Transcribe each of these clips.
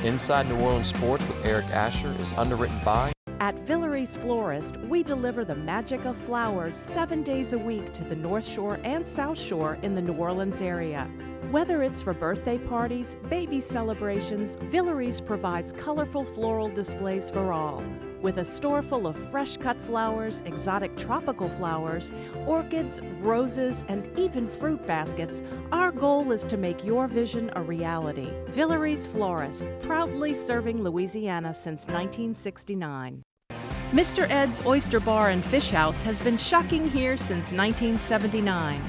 Inside New Orleans Sports with Eric Asher is underwritten by... At Villeries Florist, we deliver the magic of flowers 7 days a week to the North Shore and South Shore in the New Orleans area. Whether it's for birthday parties, baby celebrations, Villeries provides colorful floral displays for all. With a store full of fresh-cut flowers, exotic tropical flowers, orchids, roses, and even fruit baskets, our goal is to make your vision a reality. Villeries Florist, proudly serving Louisiana since 1969. Mr. Ed's Oyster Bar and Fish House has been shucking here since 1979.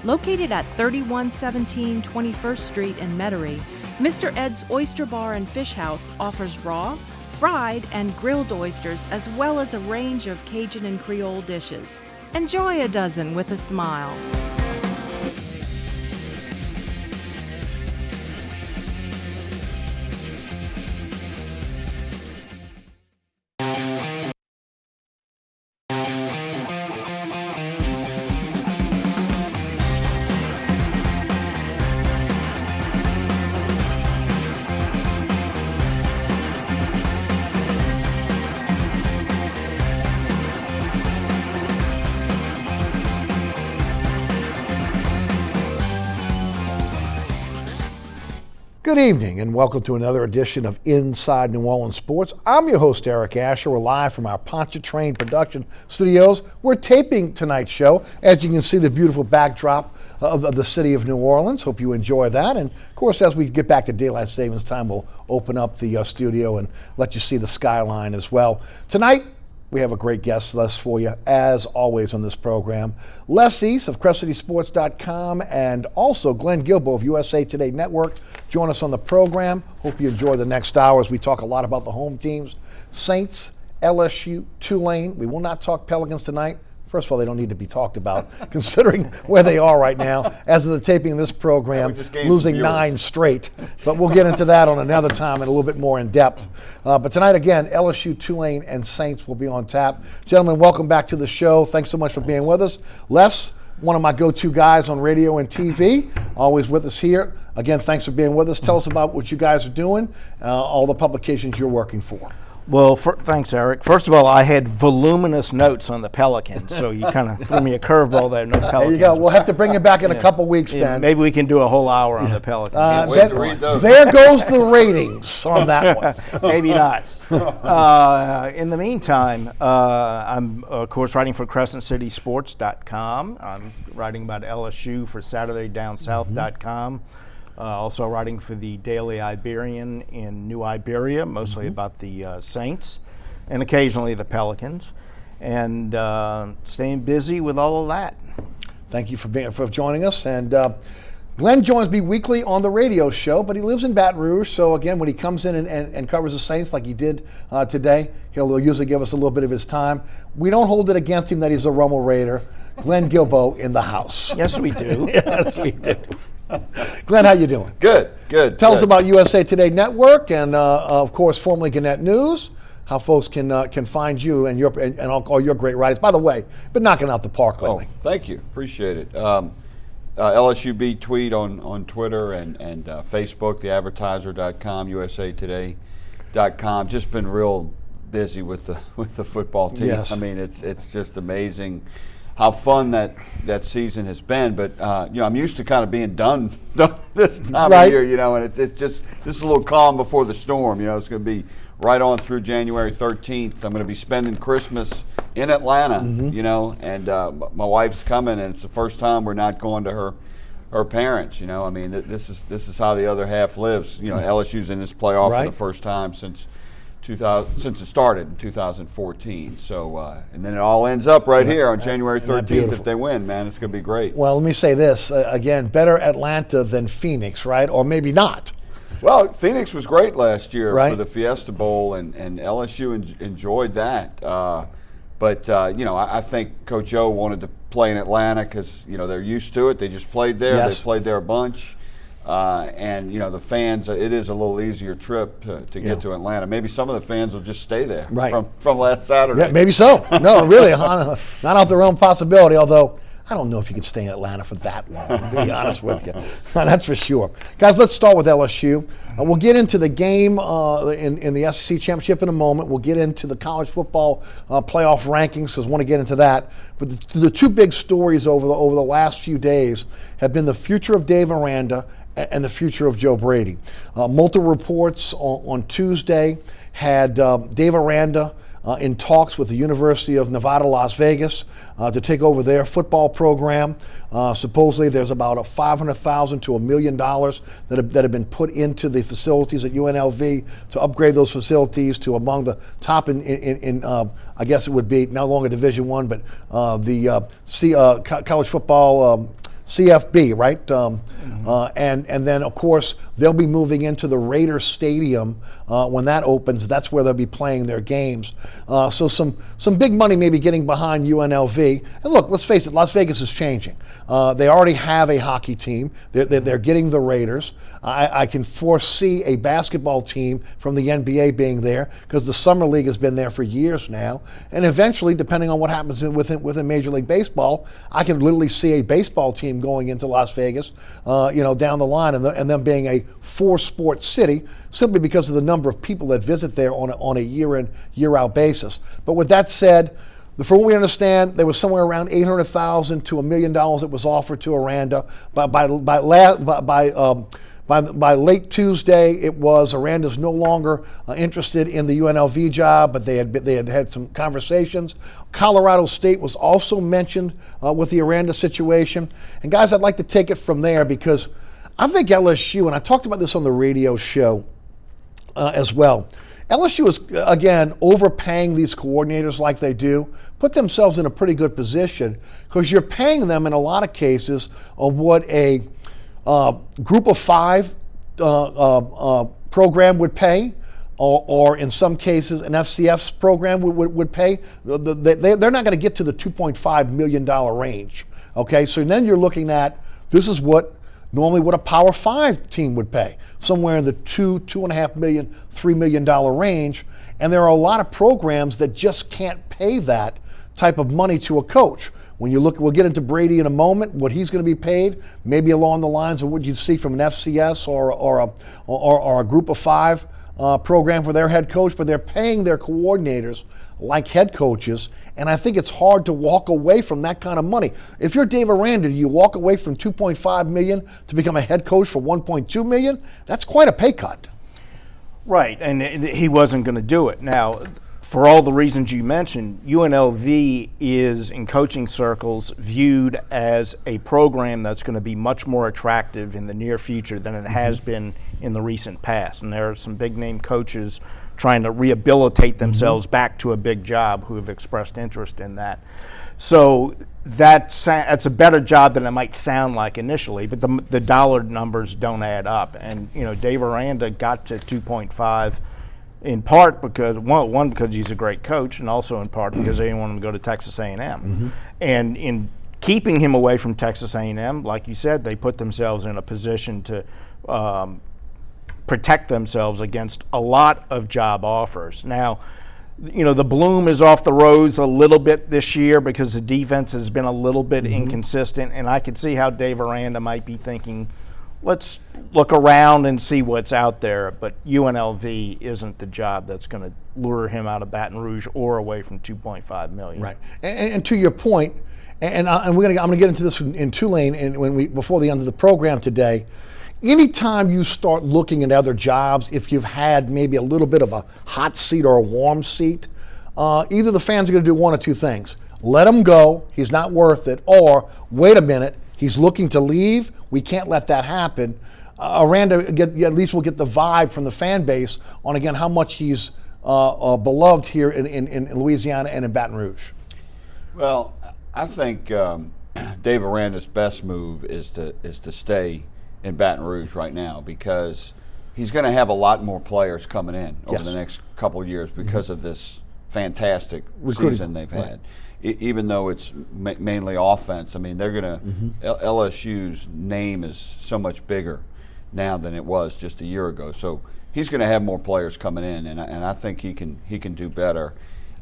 Located at 3117 21st Street in Metairie, Mr. Ed's Oyster Bar and Fish House offers raw, fried, and grilled oysters, as well as a range of Cajun and Creole dishes. Enjoy a dozen with a smile. Good evening and welcome to another edition of Inside New Orleans Sports. I'm your host, Eric Asher. We're live from our Pontchartrain production studios. We're taping tonight's show. As you can see, the beautiful backdrop of the city of New Orleans. Hope you enjoy that. And of course, as we get back to daylight savings time, we'll open up the studio and let you see the skyline as well. Tonight, we have a great guest list for you, as always, on this program. Les East of CrescentCitySports.com and also Glenn Gilbo of USA Today Network join us on the program. Hope you enjoy the next hour as we talk a lot about the home teams. Saints, LSU, Tulane. We will not talk Pelicans tonight. First of all, they don't need to be talked about, considering where they are right now. As of the taping of this program, losing 9 straight. But we'll get into that on another time and a little bit more in depth. But tonight, again, LSU, Tulane, and Saints will be on tap. Gentlemen, welcome back to the show. Thanks so much for being with us. Les, one of my go-to guys on radio and TV, always with us here. Again, thanks for being with us. Tell us about what you guys are doing, all the publications you're working for. Well, thanks, Eric. First of all, I had voluminous notes on the Pelicans, so you kind of threw me a curveball there. No Pelicans. There you go. We'll have to bring it back in a couple weeks then. Maybe we can do a whole hour on the Pelicans. There goes the ratings on that one. Maybe not. In the meantime, I'm, of course, writing for CrescentCitySports.com. I'm writing about LSU for SaturdayDownSouth.com. Also writing for the Daily Iberian in New Iberia, mostly about the Saints and occasionally the Pelicans, and staying busy with all of that. Thank you for joining us. And Glenn joins me weekly on the radio show, but he lives in Baton Rouge. So again, when he comes in and covers the Saints like he did today, he'll usually give us a little bit of his time. We don't hold it against him that he's a Rommel Raider. Glenn Gilbo in the house. Yes, we do. Yes, we do. Glenn, how you doing? Good. Tell us about USA Today Network and, of course, formerly Gannett News. How folks can find you and all your great writers. By the way, been knocking out the park lately. Oh, thank you. Appreciate it. LSU Beat Tweet on Twitter and Facebook, theadvertiser.com, usatoday.com. Just been real busy with the football team. Yes. I mean, it's just amazing how fun that season has been. But I'm used to kind of being done this time of year, and it's just a little calm before the storm. It's going to be right on through January 13th. I'm going to be spending Christmas in Atlanta, and my wife's coming, and it's the first time we're not going to her parents. I mean, this is how the other half lives. LSU's in this playoff for the first time since it started in 2014. So, and then it all ends up right here on January 13th if they win, man. It's going to be great. Well, let me say this. Again, better Atlanta than Phoenix, right? Or maybe not. Well, Phoenix was great last year for the Fiesta Bowl, and LSU enjoyed that. But I think Coach O wanted to play in Atlanta because, they're used to it. They just played there. Yes. They played there a bunch. And the fans, it is a little easier trip to get to Atlanta. Maybe some of the fans will just stay there from last Saturday. Yeah, maybe so. No, really, not out their own possibility. Although I don't know if you can stay in Atlanta for that long, to be honest with you. That's for sure. Guys, let's start with LSU. We'll get into the game in the SEC Championship in a moment. We'll get into the college football playoff rankings because I want to get into that. But the two big stories over the last few days have been the future of Dave Aranda and the future of Joe Brady. Multiple reports on Tuesday had Dave Aranda in talks with the University of Nevada, Las Vegas to take over their football program. Supposedly there's about $500,000 to $1 million that have been put into the facilities at UNLV to upgrade those facilities to among the top in I guess it would be no longer Division I, but the college football CFB, right? And then, of course, they'll be moving into the Raiders Stadium when that opens. That's where they'll be playing their games. So some big money maybe getting behind UNLV. And look, let's face it, Las Vegas is changing. They already have a hockey team. They're getting the Raiders. I can foresee a basketball team from the NBA being there because the Summer League has been there for years now. And eventually, depending on what happens within Major League Baseball, I can literally see a baseball team going into Las Vegas, down the line, and them being a four-sport city simply because of the number of people that visit there on a year-in, year-out basis. But with that said, from what we understand, there was somewhere around $800,000 to $1 million that was offered to Aranda. By late Tuesday, it was Aranda's no longer interested in the UNLV job, but they had some conversations. Colorado State was also mentioned with the Aranda situation. And guys, I'd like to take it from there because I think LSU, and I talked about this on the radio show as well, LSU is, again, overpaying these coordinators like they do, put themselves in a pretty good position because you're paying them in a lot of cases on what a group of five program would pay, or in some cases an FCS program would pay. They're not going to get to the $2.5 million range. Okay, so then you're looking at this is normally what a Power 5 team would pay, somewhere in the $2.5 million, $3 million range. And there are a lot of programs that just can't pay that type of money to a coach. When you look, we'll get into Brady in a moment, what he's going to be paid, maybe along the lines of what you'd see from an FCS or a group of five program for their head coach, but they're paying their coordinators like head coaches, and I think it's hard to walk away from that kind of money. If you're Dave Aranda, do you walk away from $2.5 million to become a head coach for $1.2 million? That's quite a pay cut. Right, and he wasn't going to do it. Now, for all the reasons you mentioned, UNLV is, in coaching circles, viewed as a program that's going to be much more attractive in the near future than it has been in the recent past. And there are some big-name coaches trying to rehabilitate themselves back to a big job who have expressed interest in that. So that's a better job than it might sound like initially, but the dollar numbers don't add up. And, Dave Aranda got to 2.5 in part because, one, because he's a great coach, and also in part because they didn't want him to go to Texas A&M. And in keeping him away from Texas A&M, like you said, they put themselves in a position to protect themselves against a lot of job offers. Now, the bloom is off the rose a little bit this year because the defense has been a little bit inconsistent, and I could see how Dave Aranda might be thinking, let's look around and see what's out there, but UNLV isn't the job that's going to lure him out of Baton Rouge or away from $2.5 million. Right, and to your point, and I'm going to get into this in Tulane, and before the end of the program today. Anytime you start looking at other jobs, if you've had maybe a little bit of a hot seat or a warm seat, either the fans are going to do one of two things: let him go, he's not worth it, or wait a minute, he's looking to leave, we can't let that happen. Aranda at least will get the vibe from the fan base on, again, how much he's beloved here in Louisiana and in Baton Rouge. Well, I think Dave Aranda's best move is to stay in Baton Rouge right now because he's going to have a lot more players coming in over the next couple of years because of this fantastic season they've had. Even though it's mainly offense, I mean, they're going to LSU's name is so much bigger now than it was just a year ago. So he's going to have more players coming in, and I think he can do better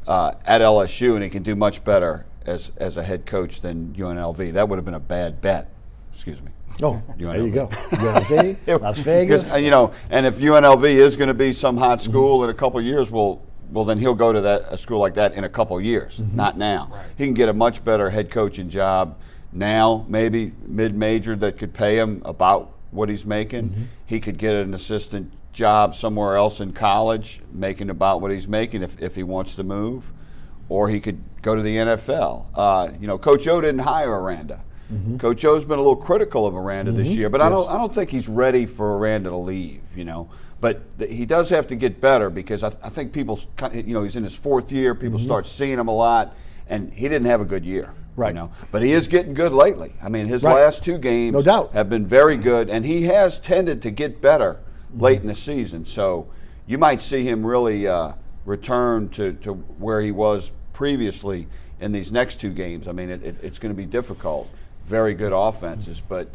at LSU, and he can do much better as a head coach than UNLV. That would have been a bad bet. Excuse me. Oh, UNLV. there you go. UNLV, Las Vegas. You know, and if UNLV is going to be some hot school in a couple of years, well, then he'll go to a school like that in a couple of years, not now. Right. He can get a much better head coaching job now, maybe mid-major that could pay him about what he's making. He could get an assistant job somewhere else in college, making about what he's making if he wants to move, or he could go to the NFL. You know, Coach O didn't hire Aranda. Coach O's been a little critical of Aranda this year, but I don't think he's ready for Aranda to leave. You know, but he does have to get better because I think people, you know, he's in his 4th year. People start seeing him a lot, and he didn't have a good year. Right. You know, but he is getting good lately. I mean, his last 2 games, no doubt, have been very good, and he has tended to get better late in the season. So you might see him really return to where he was previously in these next 2 games. I mean, it's going to be difficult. Very good offenses, but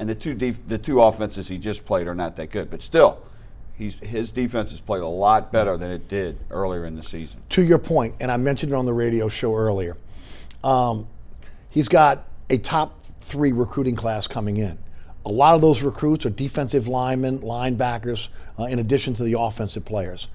and the two offenses he just played are not that good. But still, his defense has played a lot better than it did earlier in the season. To your point, and I mentioned it on the radio show earlier, he's got a top 3 recruiting class coming in. A lot of those recruits are defensive linemen, linebackers, in addition to the offensive players.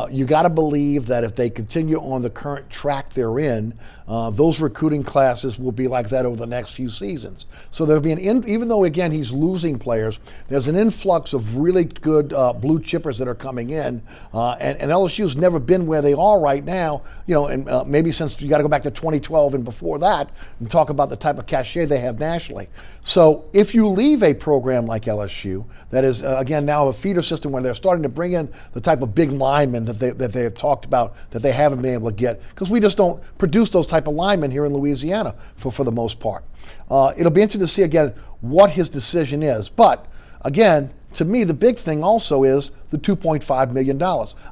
You got to believe that if they continue on the current track they're in, those recruiting classes will be like that over the next few seasons. So there'll be even though again he's losing players, there's an influx of really good blue chippers that are coming in, and LSU's never been where they are right now. You know, and maybe since you got to go back to 2012 and before that, and talk about the type of cachet they have nationally. So if you leave a program like LSU that is again now a feeder system where they're starting to bring in the type of big linemen that they have talked about that they haven't been able to get, because we just don't produce those type of linemen here in Louisiana for the most part. It'll be interesting to see again what his decision is. But again, to me, the big thing also is the $2.5 million.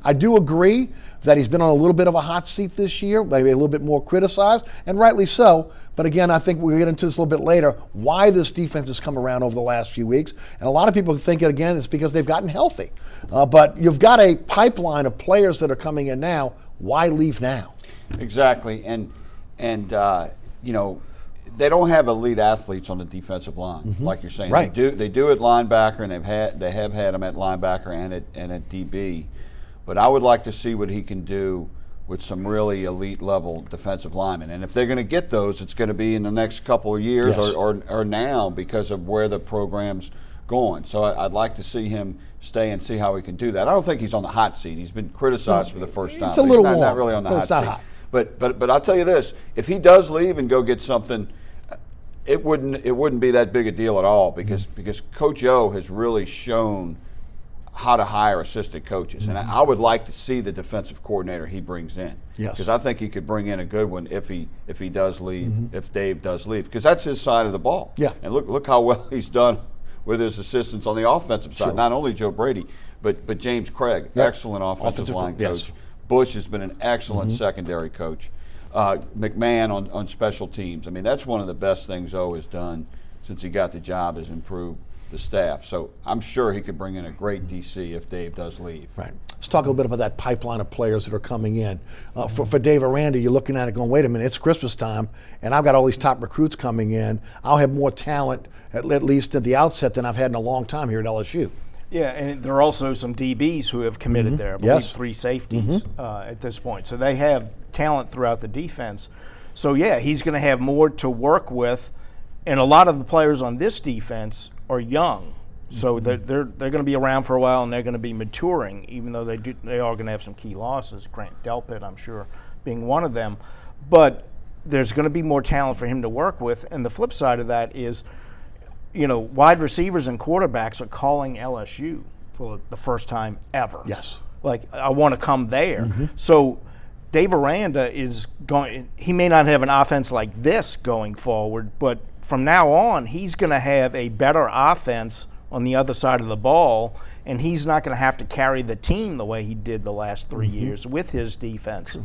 I do agree that he's been on a little bit of a hot seat this year, maybe a little bit more criticized, and rightly so. But again, I think we'll get into this a little bit later, why this defense has come around over the last few weeks. And a lot of people think, again, it's because they've gotten healthy. But you've got a pipeline of players that are coming in now. Why leave now? Exactly. And you know, they don't have elite athletes on the defensive line, like you're saying. Right. They do at linebacker, and they have had them at linebacker and at DB. But I would like to see what he can do with some really elite level defensive linemen. And if they're going to get those, it's going to be in the next couple of years or now because of where the program's going. So I'd like to see him stay and see how he can do that. I don't think he's on the hot seat. He's been criticized for the first time. It's a little warm. warm. Not really on the hot seat. Not hot. But I'll tell you this: if he does leave and go get something, it wouldn't be that big a deal at all because Coach O has really shown how to hire assistant coaches, and I would like to see the defensive coordinator he brings in. Yes, because I think he could bring in a good one if he does leave, if Dave does leave, because that's his side of the ball. Yeah, and look how well he's done with his assistants on the offensive side. Not only Joe Brady, but James Craig, excellent offensive line coach. Bush has been an excellent secondary coach. McMahon on special teams. I mean, that's one of the best things O has done since he got the job, is improve the staff. So I'm sure he could bring in a great DC if Dave does leave. Right. Let's talk a little bit about that pipeline of players that are coming in. For Dave Aranda, you're looking at it going, wait a minute, it's Christmas time, and I've got all these top recruits coming in. I'll have more talent, at least at the outset, than I've had in a long time here at LSU. Yeah, and there are also some DBs who have committed there. I believe 3 safeties at this point. So they have talent throughout the defense. So, yeah, he's going to have more to work with. And a lot of the players on this defense are young. So they're going to be around for a while, and they're going to be maturing, even though they are going to have some key losses. Grant Delpit, I'm sure, being one of them. But there's going to be more talent for him to work with. And the flip side of that is, you know, wide receivers and quarterbacks are calling LSU for the first time ever. Yes. Like, I want to come there. So Dave Aranda is going – he may not have an offense like this going forward, but from now on he's going to have a better offense on the other side of the ball, and he's not going to have to carry the team the way he did the last 3 years with his defense.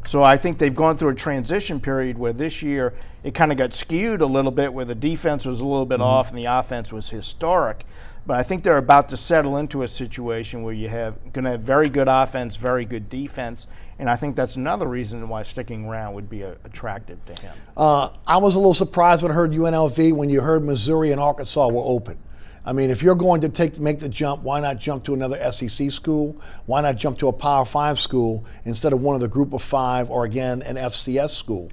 So I think they've gone through a transition period where this year it kind of got skewed a little bit, where the defense was a little bit off and the offense was historic. But I think they're about to settle into a situation where going to have very good offense, very good defense, and I think that's another reason why sticking around would be attractive to him. I was a little surprised when I heard UNLV when you heard Missouri and Arkansas were open. I mean, if you're going to make the jump, why not jump to another SEC school? Why not jump to a Power 5 school instead of one of the Group of 5 or, again, an FCS school?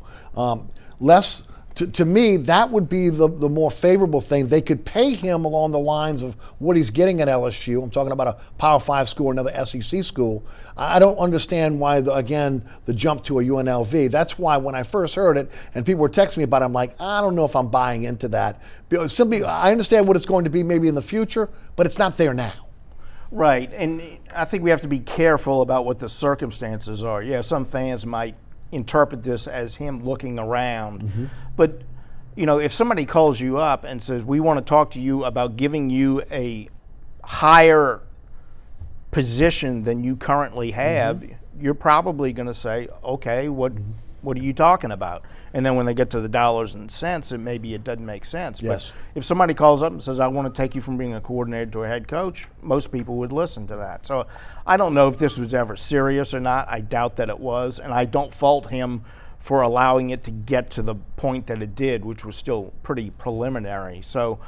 To me, that would be the more favorable thing. They could pay him along the lines of what he's getting at LSU. I'm talking about a Power 5 school or another SEC school. I don't understand why, the jump to a UNLV. That's why when I first heard it and people were texting me about it, I'm like, I don't know if I'm buying into that. Simply, I understand what it's going to be maybe in the future, but it's not there now. Right, and I think we have to be careful about what the circumstances are. Yeah, some fans might interpret this as him looking around. But, if somebody calls you up and says, we want to talk to you about giving you a higher position than you currently have, you're probably going to say, okay, what are you talking about? And then when they get to the dollars and cents, maybe it doesn't make sense. Yes. But if somebody calls up and says, I want to take you from being a coordinator to a head coach, most people would listen to that. So I don't know if this was ever serious or not. I doubt that it was. And I don't fault him for allowing it to get to the point that it did, which was still pretty preliminary. So,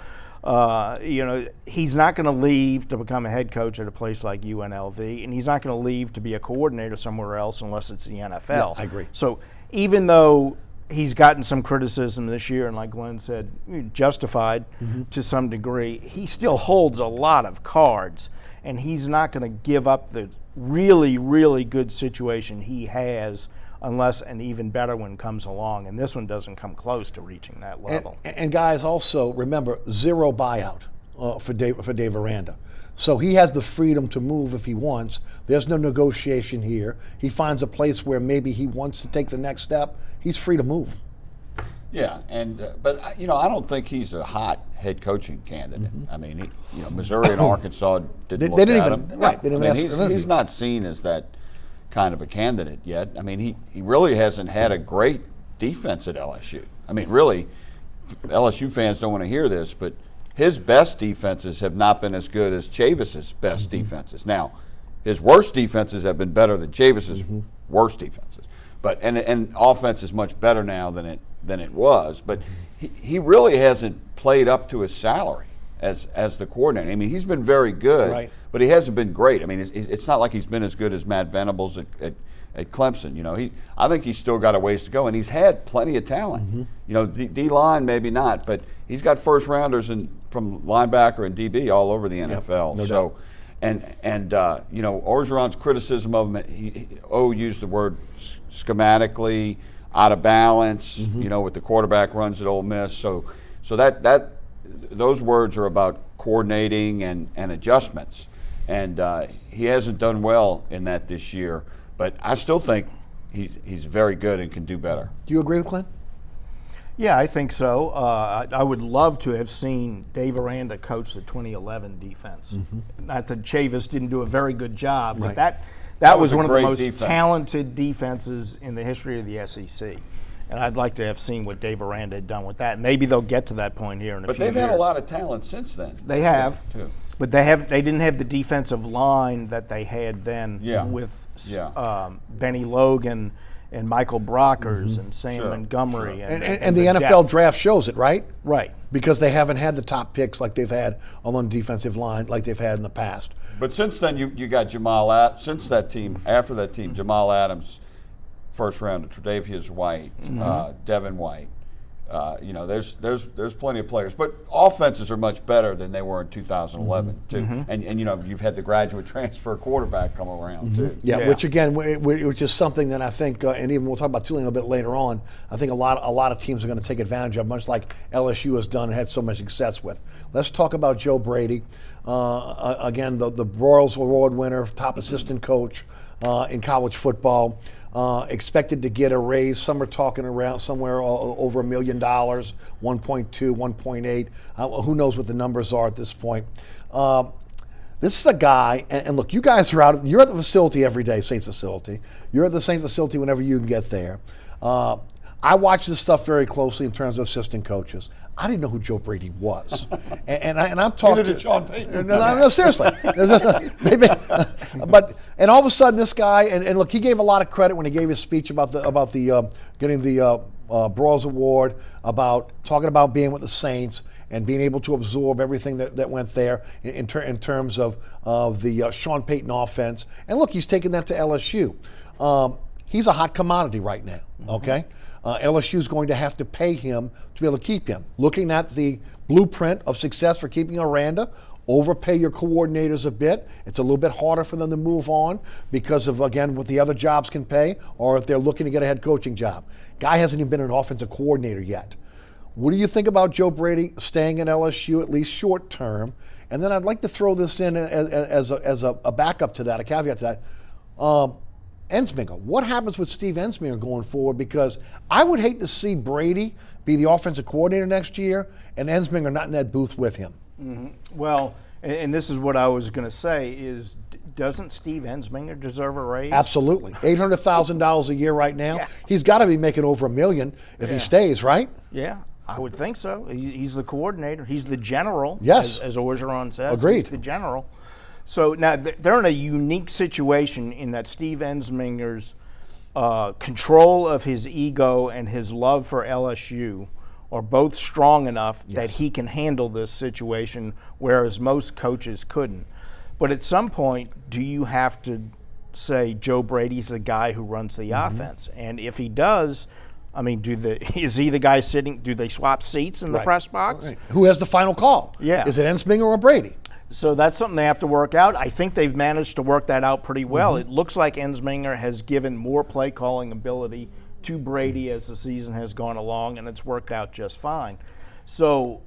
he's not going to leave to become a head coach at a place like UNLV, and he's not going to leave to be a coordinator somewhere else unless it's the NFL. Yeah, I agree. So even though he's gotten some criticism this year, and like Glenn said, justified to some degree, he still holds a lot of cards, and he's not going to give up the really, really good situation he has unless an even better one comes along, and this one doesn't come close to reaching that level. And guys, also remember, zero buyout for Dave Aranda. So he has the freedom to move if he wants. There's no negotiation here. He finds a place where maybe he wants to take the next step. He's free to move. Yeah, but I don't think he's a hot head coaching candidate. I mean, Missouri and Arkansas didn't look at him. Right. They didn't he's not seen as that kind of a candidate yet. I mean, he really hasn't had a great defense at LSU. I mean, really, LSU fans don't want to hear this, but his best defenses have not been as good as Chavis's best defenses. Now, his worst defenses have been better than Chavis's worst defenses. But and offense is much better now than it was. But he really hasn't played up to his salary as the coordinator. I mean, he's been very good, right, but he hasn't been great. I mean, it's not like he's been as good as Matt Venables at Clemson. I think he's still got a ways to go, and he's had plenty of talent. D-line maybe not, but he's got first rounders from linebacker and DB all over the NFL. No doubt. And Orgeron's criticism of him, he used the word schematically out of balance, with the quarterback runs at Ole Miss. So that those words are about coordinating and adjustments. And he hasn't done well in that this year. But I still think he's very good and can do better. Do you agree with Glenn? Yeah, I think so. I would love to have seen Dave Aranda coach the 2011 defense. Not that Chavis didn't do a very good job, but that was one of the most talented defenses in the history of the SEC. And I'd like to have seen what Dave Aranda had done with that. Maybe they'll get to that point here in a few years. But they've had a lot of talent since then. They have, too. But they didn't have the defensive line that they had then with Benny Logan and Michael Brockers and Sam Montgomery. Sure. And the NFL draft shows it, right? Right. Because they haven't had the top picks like they've had on the defensive line like they've had in the past. But since then, you got after that team, Jamal Adams, first round, Tre'Davious White, Devin White. There's plenty of players, but offenses are much better than they were in 2011 too. And you've had the graduate transfer quarterback come around too. Yeah, which again, which is something that I think, and even we'll talk about Tulane a bit later on. I think a lot of teams are going to take advantage of, much like LSU has done and had so much success with. Let's talk about Joe Brady. Again, the Broyles Award winner, top assistant coach in college football. Expected to get a raise. Some are talking around somewhere over $1 million, 1.2, 1.8. Who knows what the numbers are at this point. This is a guy, and look, you guys are out. You're at the facility every day, Saints facility. You're at the Saints facility whenever you can get there. I watch this stuff very closely in terms of assistant coaches. I didn't know who Joe Brady was, and I've talked Neither to did Sean Payton. No, seriously. Maybe, and all of a sudden, this guy, and look, he gave a lot of credit when he gave his speech about the getting the Brawls Award, about talking about being with the Saints and being able to absorb everything that went there in terms of the Sean Payton offense. And look, he's taken that to LSU. He's a hot commodity right now. Okay. LSU is going to have to pay him to be able to keep him. Looking at the blueprint of success for keeping Aranda, overpay your coordinators a bit. It's a little bit harder for them to move on because of, again, what the other jobs can pay, or if they're looking to get a head coaching job. Guy hasn't even been an offensive coordinator yet. What do you think about Joe Brady staying at LSU, at least short term? And then I'd like to throw this in as a backup to that, a caveat to that. Ensminger. What happens with Steve Ensminger going forward? Because I would hate to see Brady be the offensive coordinator next year and Ensminger not in that booth with him. Mm-hmm. Well, and this is what I was going to say is, doesn't Steve Ensminger deserve a raise? Absolutely. $800,000 a year right now. Yeah. He's got to be making over $1 million if he stays, right? Yeah, I would think so. He's the coordinator. He's the general, yes, as Orgeron says. Agreed. He's the general. So now they're in a unique situation in that Steve Ensminger's control of his ego and his love for LSU are both strong enough that he can handle this situation, whereas most coaches couldn't. But at some point, do you have to say Joe Brady's the guy who runs the offense? And if he does, I mean, is he the guy sitting? Do they swap seats in the press box? Right. Who has the final call? Yeah. Is it Ensminger or Brady? So that's something they have to work out. I think they've managed to work that out pretty well. It looks like Ensminger has given more play calling ability to Brady as the season has gone along, and it's worked out just fine. So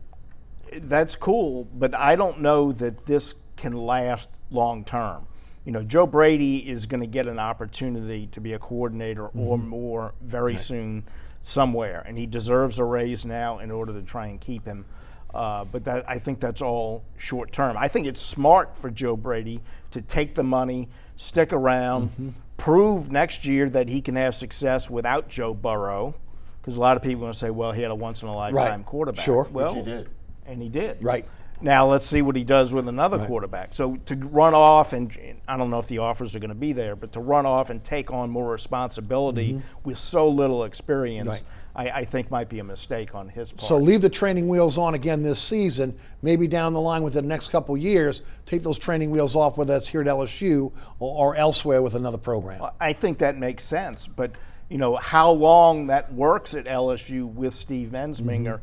that's cool, but I don't know that this can last long term. You know, Joe Brady is going to get an opportunity to be a coordinator or more very soon somewhere, and he deserves a raise now in order to try and keep him. But I think that's all short term. I think it's smart for Joe Brady to take the money, stick around, prove next year that he can have success without Joe Burrow, because a lot of people are going to say, well, he had a once-in-a-lifetime quarterback. Sure. Well, which he did. And he did. Right. Now let's see what he does with another quarterback. So to run off, and I don't know if the offers are going to be there, but to run off and take on more responsibility with so little experience, I think might be a mistake on his part. So leave the training wheels on again this season. Maybe down the line within the next couple years, take those training wheels off, whether that's here at LSU or elsewhere with another program. I think that makes sense. But, you know, how long that works at LSU with Steve Ensminger,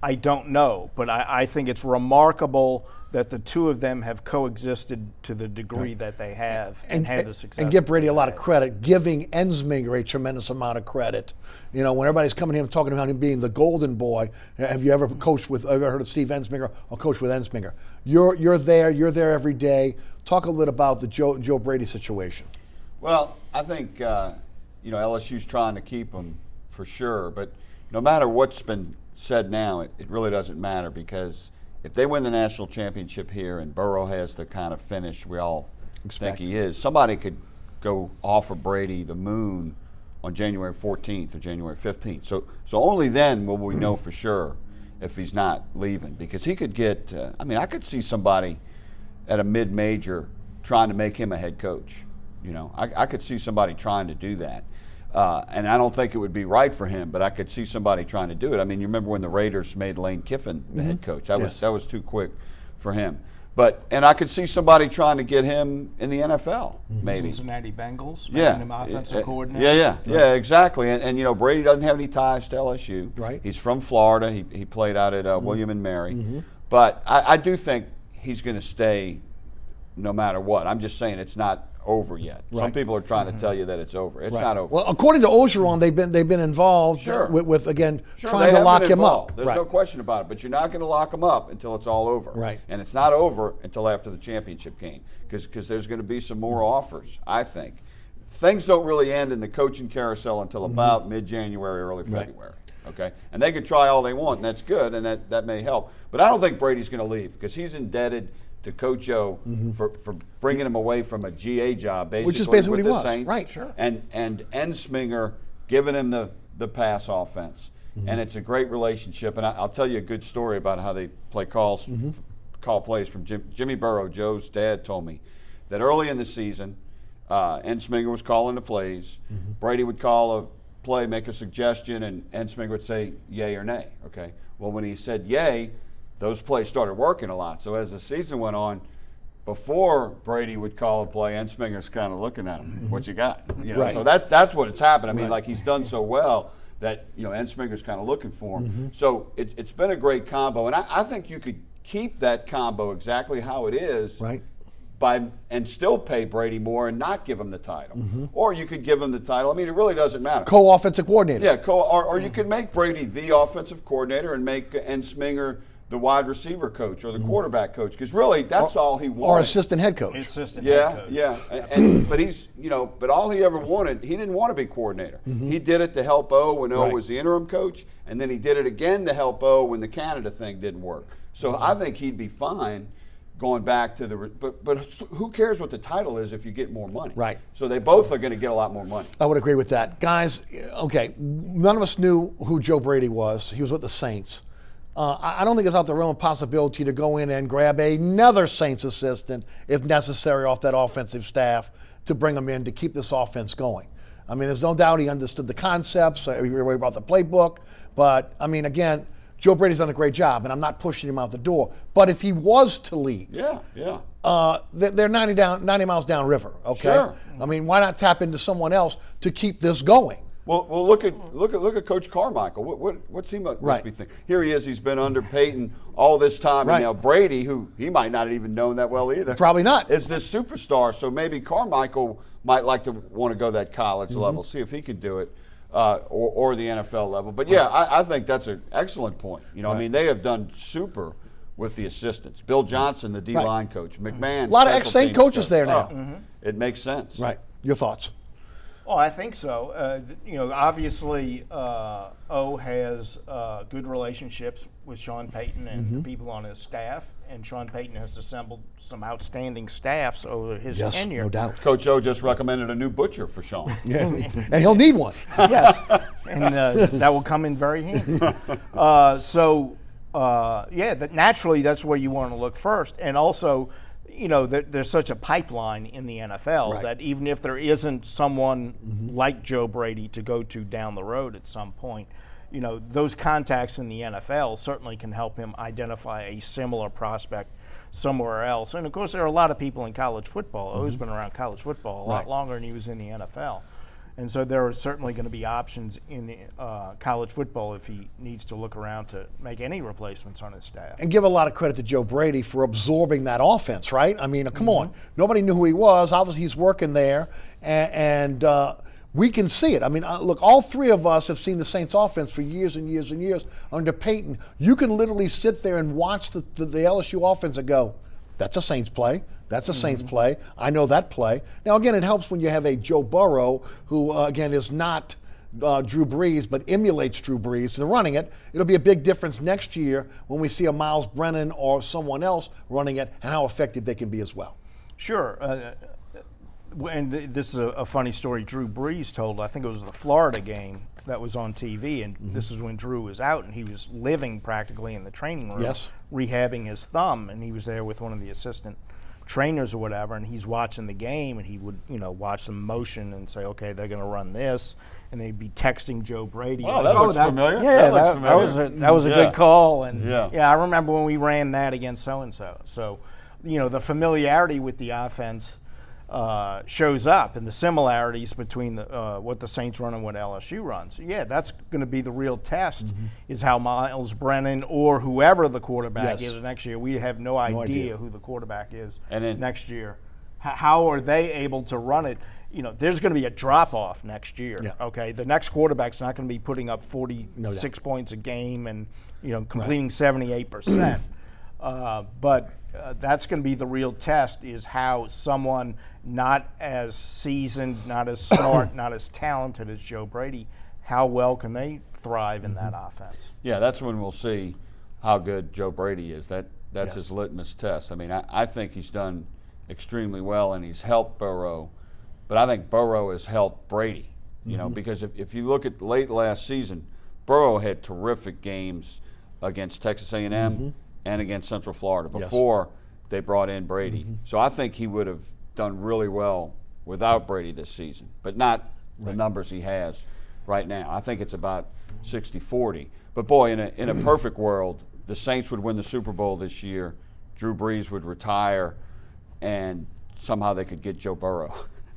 I don't know. But I think it's remarkable that the two of them have coexisted to the degree that they have and had the success. And give Brady a lot of credit, giving Ensminger a tremendous amount of credit. You know, when everybody's coming to him talking about him being the golden boy, have you ever heard of Steve Ensminger or coached with Ensminger? You're there every day. Talk a little bit about the Joe Brady situation. Well, I think LSU's trying to keep him for sure, but no matter what's been said now, it really doesn't matter, because if they win the national championship here and Burrow has the kind of finish we all think he is, somebody could go offer Brady the moon on January 14th or January 15th. So only then will we know for sure if he's not leaving, because he could get, I could see somebody at a mid-major trying to make him a head coach. You know, I could see somebody trying to do that. And I don't think it would be right for him, but I could see somebody trying to do it. I mean, you remember when the Raiders made Lane Kiffin the head coach? That was too quick for him. And I could see somebody trying to get him in the NFL, maybe. Cincinnati Bengals, making him offensive coordinator. Yeah, exactly. And you know, Brady doesn't have any ties to LSU. Right. He's from Florida. He played out at William and Mary. But I do think he's going to stay no matter what. I'm just saying it's not over yet. Some people are trying to tell you that it's over. It's not over. Well, according to Orgeron, they've been involved with trying to lock him up. There's no question about it. But you're not going to lock him up until it's all over. Right. And it's not over until after the championship game, because there's going to be some more offers, I think. Things don't really end in the coaching carousel until about mid-January, early February. Okay? And they could try all they want, and that's good, and that may help. But I don't think Brady's going to leave, because he's indebted to Coach O for bringing him away from a GA job, basically, which is basically with what he the was. Saints, right? Sure. And Ensminger giving him the the pass offense. And it's a great relationship. And I'll tell you a good story about how they play call plays from Jimmy Burrow. Joe's dad told me that early in the season, Ensminger was calling the plays. Brady would call a play, make a suggestion, and Ensminger would say yay or nay. Okay. Well, when he said yay, those plays started working a lot. So as the season went on, before Brady would call a play, Ensminger's kind of looking at him. What you got? You know, Right. So that's what it's happened. I mean, like he's done so well that Ensminger's kind of looking for him. So it's been a great combo, and I think you could keep that combo exactly how it is, Right. and still pay Brady more and not give him the title, or you could give him the title. I mean, it really doesn't matter. Co-offensive coordinator. Yeah, or you could make Brady the offensive coordinator and make Ensminger the wide receiver coach or the quarterback coach, because really that's all he wanted. Or assistant head coach. Assistant head coach. Yeah. But he's, but all he ever wanted, he didn't want to be coordinator. He did it to help O when O Right. was the interim coach, and then he did it again to help O when the Canada thing didn't work. So I think he'd be fine going back to but who cares what the title is if you get more money? Right. So they both are going to get a lot more money. I would agree with that. Guys, okay, none of us knew who Joe Brady was. He was with the Saints. I don't think it's out the realm of possibility to go in and grab another Saints assistant, if necessary, off that offensive staff to bring him in to keep this offense going. I mean, there's no doubt he understood the concepts, everybody about the playbook. But, I mean, again, Joe Brady's done a great job, and I'm not pushing him out the door. But if he was to leave, they're 90 miles downriver, okay? Sure. I mean, why not tap into someone else to keep this going? Well, look at Coach Carmichael. What's he must Right. be thinking? Here he is. He's been under Peyton all this time, Right. and now Brady, who he might not have even known that well either, Probably not. is this superstar. So maybe Carmichael might like to want to go that college level, see if he could do it, or the NFL level. But yeah, I think that's an excellent point. I mean, they have done super with the assistants. Bill Johnson, the D-line coach, McMahon. A lot of special ex-Saint teams coaches coach. there now. It makes sense. Right. Your thoughts? Oh, I think so. Obviously, O has good relationships with Sean Payton and the people on his staff, and Sean Payton has assembled some outstanding staffs over his Yes, tenure. no doubt. Coach O just recommended a new butcher for Sean. Yeah. And he'll need one. Yes, and that will come in very handy. Naturally, that's where you want to look first, and also, there's such a pipeline in the NFL Right. that even if there isn't someone like Joe Brady to go to down the road at some point, those contacts in the NFL certainly can help him identify a similar prospect somewhere else. And of course, there are a lot of people in college football. O's been around college football a lot Right. longer than he was in the NFL. And so there are certainly going to be options in the, college football if he needs to look around to make any replacements on his staff. And give a lot of credit to Joe Brady for absorbing that offense, right? I mean, come on. Nobody knew who he was. Obviously, he's working there, and we can see it. I mean, look, all three of us have seen the Saints offense for years and years and years under Peyton. You can literally sit there and watch the LSU offense and go, that's a Saints play. That's a Saints play. I know that play. Now, again, it helps when you have a Joe Burrow who, again, is not Drew Brees, but emulates Drew Brees. They're running it. It'll be a big difference next year when we see a Miles Brennan or someone else running it and how effective they can be as well. Sure. And this is a funny story Drew Brees told. I think it was the Florida game that was on TV, and this is when Drew was out, and he was living practically in the training room, Yes. rehabbing his thumb, and he was there with one of the assistant trainers or whatever, and he's watching the game, and he would, watch them motion and say, okay, they're going to run this, and they'd be texting Joe Brady. Wow, that looks familiar. Yeah, That looks familiar. that was a Yeah. good call, and Yeah. I remember when we ran that against so-and-so. So, the familiarity with the offense shows up, and the similarities between what the Saints run and what LSU runs. Yeah, that's going to be the real test, is how Miles Brennan or whoever the quarterback Yes. is next year. We have no idea. idea who the quarterback is And then- next year. How are they able to run it? There's going to be a drop-off next year, Yeah. okay? The next quarterback's not going to be putting up 46 points a game and, completing 78%. But that's going to be the real test, is how someone not as seasoned, not as smart, not as talented as Joe Brady, how well can they thrive in that offense? Yeah, that's when we'll see how good Joe Brady is. That's Yes. his litmus test. I mean, I think he's done extremely well, and he's helped Burrow, but I think Burrow has helped Brady. You know, because if you look at late last season, Burrow had terrific games against Texas A&M and against Central Florida before they brought in Brady. So I think he would have done really well without Brady this season, but not the numbers he has right now. I think it's about 60-40. But boy, in a perfect world, the Saints would win the Super Bowl this year, Drew Brees would retire, and somehow they could get Joe Burrow.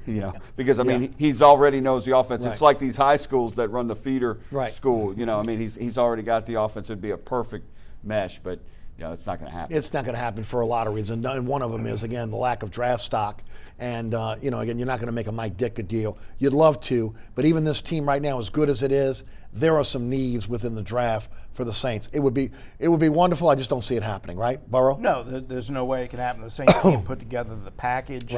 You know, because I mean, he's already knows the offense. It's like these high schools that run the feeder school. You know, I mean, he's already got the offense. It'd be a perfect mesh, but you know, it's not going to happen. It's not going to happen for a lot of reasons, and one of them is, again, the lack of draft stock. And, you know, again, you're not going to make a Mike Ditka deal. You'd love to, but even this team right now, as good as it is, there are some needs within the draft for the Saints. It would be wonderful. I just don't see it happening, right, Burrow? No, there's no way it can happen. The Saints can't put together the package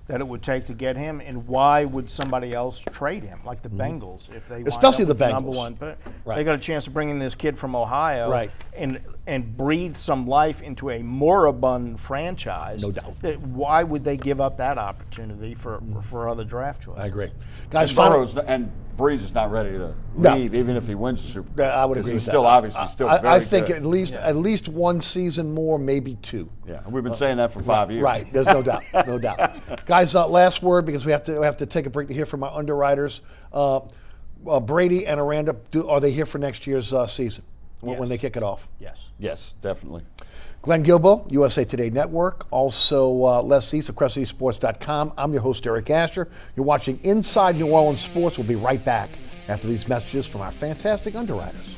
that it would take to get him, and why would somebody else trade him, like the Bengals, if they especially wind up the with Bengals. Number one pick? They got a chance to bring in this kid from Ohio and breathe some life into a moribund franchise. No doubt. Why would they give up that opportunity for other draft choices? I agree. Guys, and Brees is not ready to leave, even if he wins the Super Bowl. I would agree with that. Still, obviously, still very I think good. at least one season more, maybe two. Yeah, we've been saying that for 5 years. Right, there's no doubt, no doubt. Guys, last word, because we have to take a break to hear from our underwriters. Brady and Aranda, are they here for next year's season when they kick it off? Yes, definitely. Glenn Gilbo, USA Today Network, also Les East of CrescentCitySports.com. I'm your host, Eric Asher. You're watching Inside New Orleans Sports. We'll be right back after these messages from our fantastic underwriters.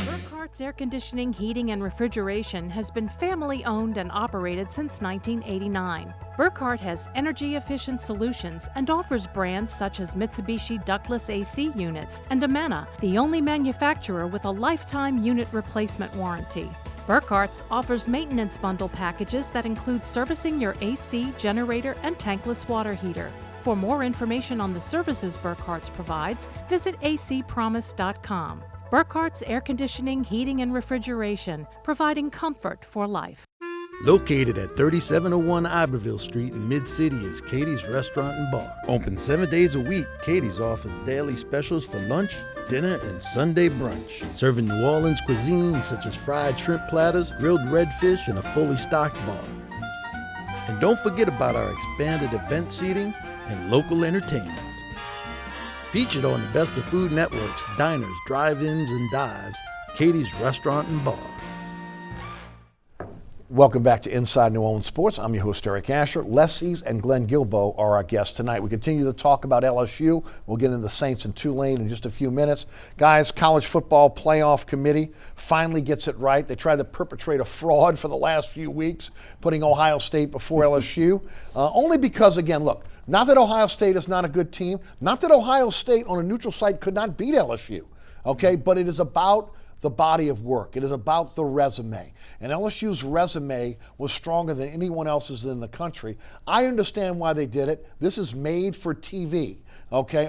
Burkhart's Air Conditioning, Heating, and Refrigeration has been family-owned and operated since 1989. Burkhart has energy-efficient solutions and offers brands such as Mitsubishi ductless AC units and Amana, the only manufacturer with a lifetime unit replacement warranty. Burkhart's offers maintenance bundle packages that include servicing your AC, generator, and tankless water heater. For more information on the services Burkhart's provides, visit acpromise.com. Burkhart's Air Conditioning, Heating, and Refrigeration, providing comfort for life. Located at 3701 Iberville Street in Mid-City is Katie's Restaurant and Bar. Open 7 days a week, Katie's offers daily specials for lunch, dinner, and Sunday brunch. Serving New Orleans cuisine such as fried shrimp platters, grilled redfish, and a fully stocked bar. And don't forget about our expanded event seating and local entertainment. Featured on the Best of Food Network's diners, drive-ins, and dives, Katie's Restaurant and Bar. Welcome back to Inside New Orleans Sports. I'm your host, Eric Asher. Les East and Glenn Gilbo are our guests tonight. We continue to talk about LSU. We'll get into the Saints and Tulane in just a few minutes. Guys, College Football Playoff Committee finally gets it right. They tried to perpetrate a fraud for the last few weeks, putting Ohio State before LSU. Only because, again, look, not that Ohio State is not a good team, not that Ohio State on a neutral site could not beat LSU, okay? But it is about the body of work. It is about the resume. And LSU's resume was stronger than anyone else's in the country. I understand why they did it. This is made for TV. Okay,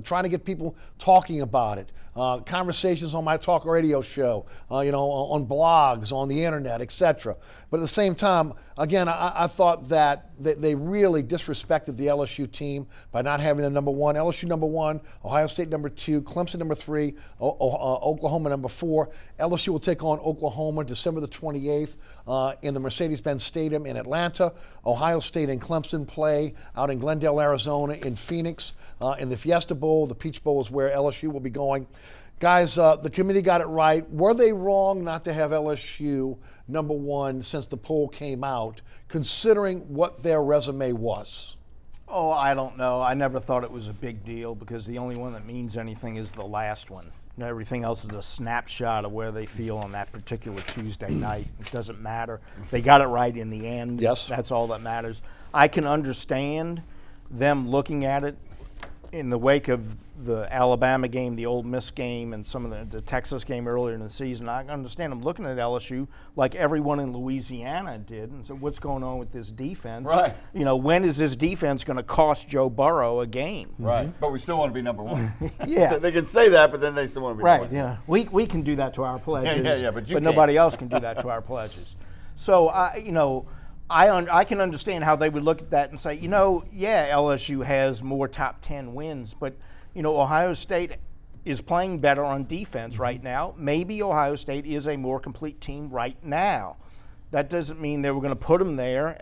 trying to get people talking about it. Conversations on my talk radio show, on blogs, on the internet, etc. But at the same time, again, I thought that they really disrespected the LSU team by not having the number one. LSU number one, Ohio State number two, Clemson number three, Oklahoma number four. LSU will take on Oklahoma December the 28th in the Mercedes-Benz Stadium in Atlanta. Ohio State and Clemson play out in Glendale, Arizona, in Phoenix. In the Fiesta Bowl, the Peach Bowl is where LSU will be going. Guys, the committee got it right. Were they wrong not to have LSU number one since the poll came out, considering what their resume was? Oh, I don't know. I never thought it was a big deal because the only one that means anything is the last one. Everything else is a snapshot of where they feel on that particular Tuesday night. It doesn't matter. They got it right in the end. Yes. That's all that matters. I can understand them looking at it in the wake of the Alabama game, the Ole Miss game, and some of the Texas game earlier in the season. I understand them looking at LSU like everyone in Louisiana did, and so what's going on with this defense? Right. When is this defense going to cost Joe Burrow a game? Right. But we still want to be number one. Yeah. So they can say that, but then they still want to be number one. Yeah. We can do that to our pledges. Yeah, but you can't. nobody else can do that to our pledges. So I can understand how they would look at that and say, yeah, LSU has more top 10 wins, but, Ohio State is playing better on defense right now. Maybe Ohio State is a more complete team right now. That doesn't mean they were going to put them there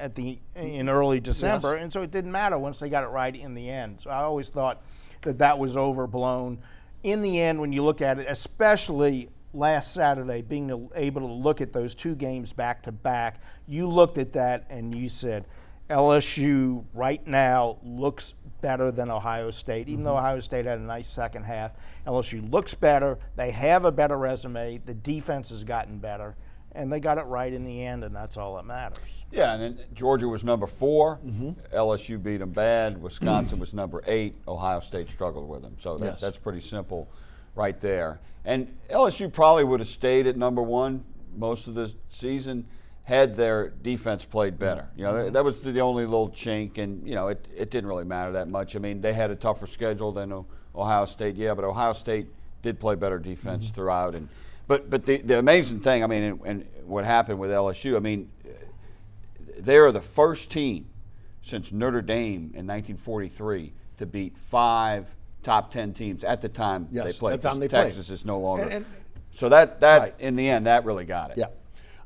in early December, and so it didn't matter once they got it right in the end. So I always thought that was overblown. In the end, when you look at it, especially last Saturday, being able to look at those two games back to back, you looked at that and you said, LSU right now looks better than Ohio State. Even though Ohio State had a nice second half, LSU looks better. They have a better resume. The defense has gotten better, and they got it right in the end, and that's all that matters. Yeah, and then Georgia was number 4. LSU beat them bad. Wisconsin was number 8. Ohio State struggled with them. So that's pretty simple right there. And LSU probably would have stayed at number 1 most of the season had their defense played better. That was the only little chink, and, it didn't really matter that much. I mean, they had a tougher schedule than Ohio State, but Ohio State did play better defense throughout. And But the amazing thing, I mean, and what happened with LSU, I mean, they are the first team since Notre Dame in 1943 to beat 5 top 10 teams at the time they played. Texas is no longer. So that right. In the end, that really got it. Yeah.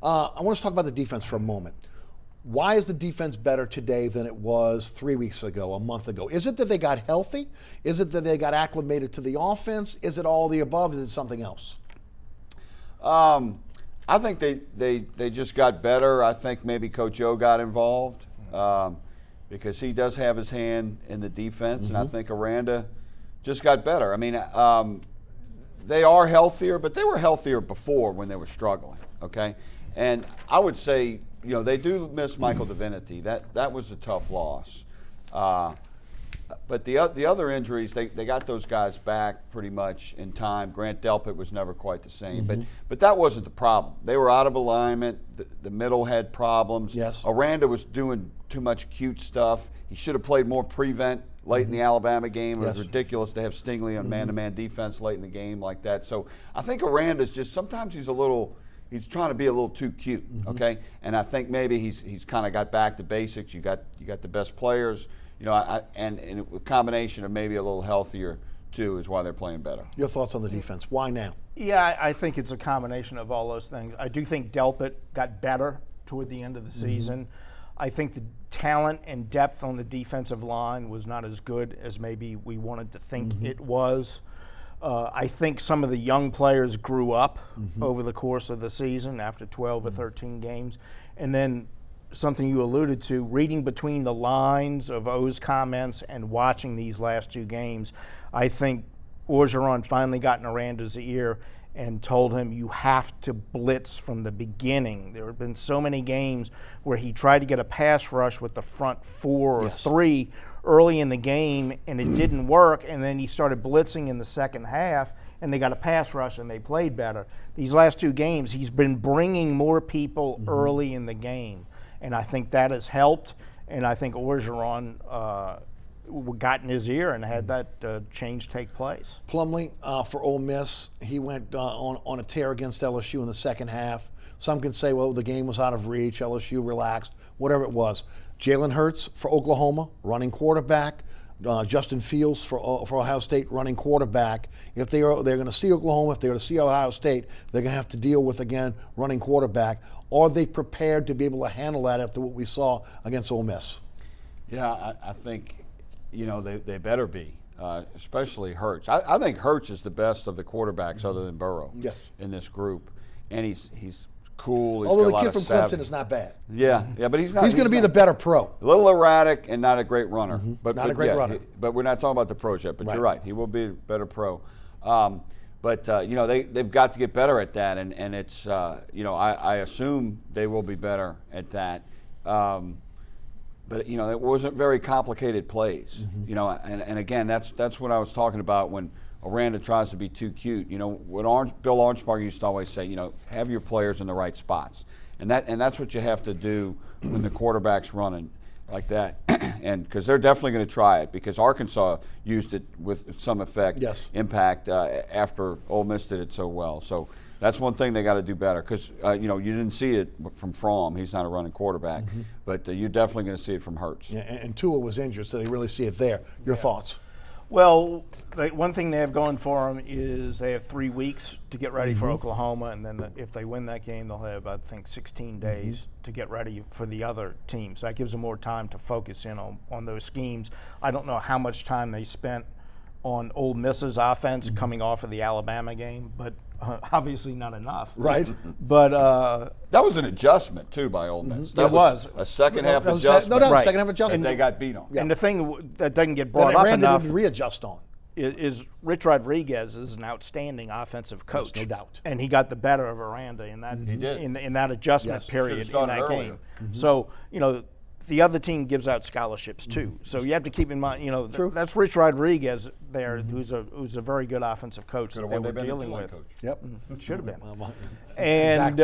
I want to talk about the defense for a moment. Why is the defense better today than it was 3 weeks ago, a month ago? Is it that they got healthy? Is it that they got acclimated to the offense? Is it all the above? Is it something else? I think they just got better. I think maybe Coach O got involved because he does have his hand in the defense, and I think Aranda just got better. I mean, they are healthier, but they were healthier before when they were struggling, okay? And I would say, they do miss Michael Divinity. That was a tough loss. But the other injuries, they got those guys back pretty much in time. Grant Delpit was never quite the same, but that wasn't the problem. They were out of alignment. The middle had problems. Yes. Aranda was doing too much cute stuff. He should have played more prevent late in the Alabama game. It was ridiculous to have Stingley on man-to-man defense late in the game like that. So I think Aranda's just sometimes he's trying to be a little too cute, okay? And I think maybe he's kind of got back to basics. You got the best players. And a combination of maybe a little healthier, too, is why they're playing better. Your thoughts on the defense? Why now? Yeah, I think it's a combination of all those things. I do think Delpit got better toward the end of the season. I think the talent and depth on the defensive line was not as good as maybe we wanted to think it was. I think some of the young players grew up over the course of the season after 12 or 13 games. And then something you alluded to, reading between the lines of O's comments and watching these last 2 games, I think Orgeron finally got in Aranda's ear and told him, you have to blitz from the beginning. There have been so many games where he tried to get a pass rush with the front 4 or 3 early in the game, and it didn't work, and then he started blitzing in the second half, and they got a pass rush, and they played better. These last 2 games, he's been bringing more people early in the game, and I think that has helped, and I think Orgeron got in his ear and had that change take place. Plumlee, for Ole Miss, he went on a tear against LSU in the second half. Some can say, well, the game was out of reach, LSU relaxed, whatever it was. Jalen Hurts for Oklahoma, running quarterback. Justin Fields for Ohio State, running quarterback. If they're going to see Oklahoma, if they're going to see Ohio State, they're going to have to deal with, again, running quarterback. Are they prepared to be able to handle that after what we saw against Ole Miss? Yeah, I think, they better be, especially Hurts. I think Hurts is the best of the quarterbacks other than Burrow in this group. And he's cool. Although the kid from Clemson is not bad. Yeah, but he's not. He's going to be the better pro. A little erratic and not a great runner. But not a great runner. But we're not talking about the pros yet. But you're right. He will be a better pro. They've got to get better at that, and it's I assume they will be better at that. But it wasn't very complicated plays. And again, that's what I was talking about when Aranda tries to be too cute. What Bill Arnsparger used to always say, have your players in the right spots. And that's what you have to do when the quarterback's running. like that, and because they're definitely going to try it, because Arkansas used it with some effect, impact after Ole Miss did it so well. So that's one thing they got to do better, because you didn't see it from Fromm. He's not a running quarterback, but you're definitely going to see it from Hurts. Yeah, and Tua was injured, so they really see it there. Your thoughts? Well, one thing they have going for them is they have 3 weeks to get ready for Oklahoma, and then if they win that game, they'll have, I think, 16 days to get ready for the other team. So that gives them more time to focus in on those schemes. I don't know how much time they spent on Ole Miss's offense coming off of the Alabama game, but obviously not enough. Right. But that was an adjustment too by Ole Miss. That was a second half adjustment. Second half adjustment. And they got beat on. And the thing that doesn't get That brought up Rand enough didn't readjust on. is Rich Rodriguez is an outstanding offensive coach. There's no doubt. And he got the better of Aranda in that in that adjustment period in that game. So, the other team gives out scholarships too. So you have to keep in mind, that's Rich Rodriguez there, who's a very good offensive coach that they were dealing with. Coach. Yep. Should have been. And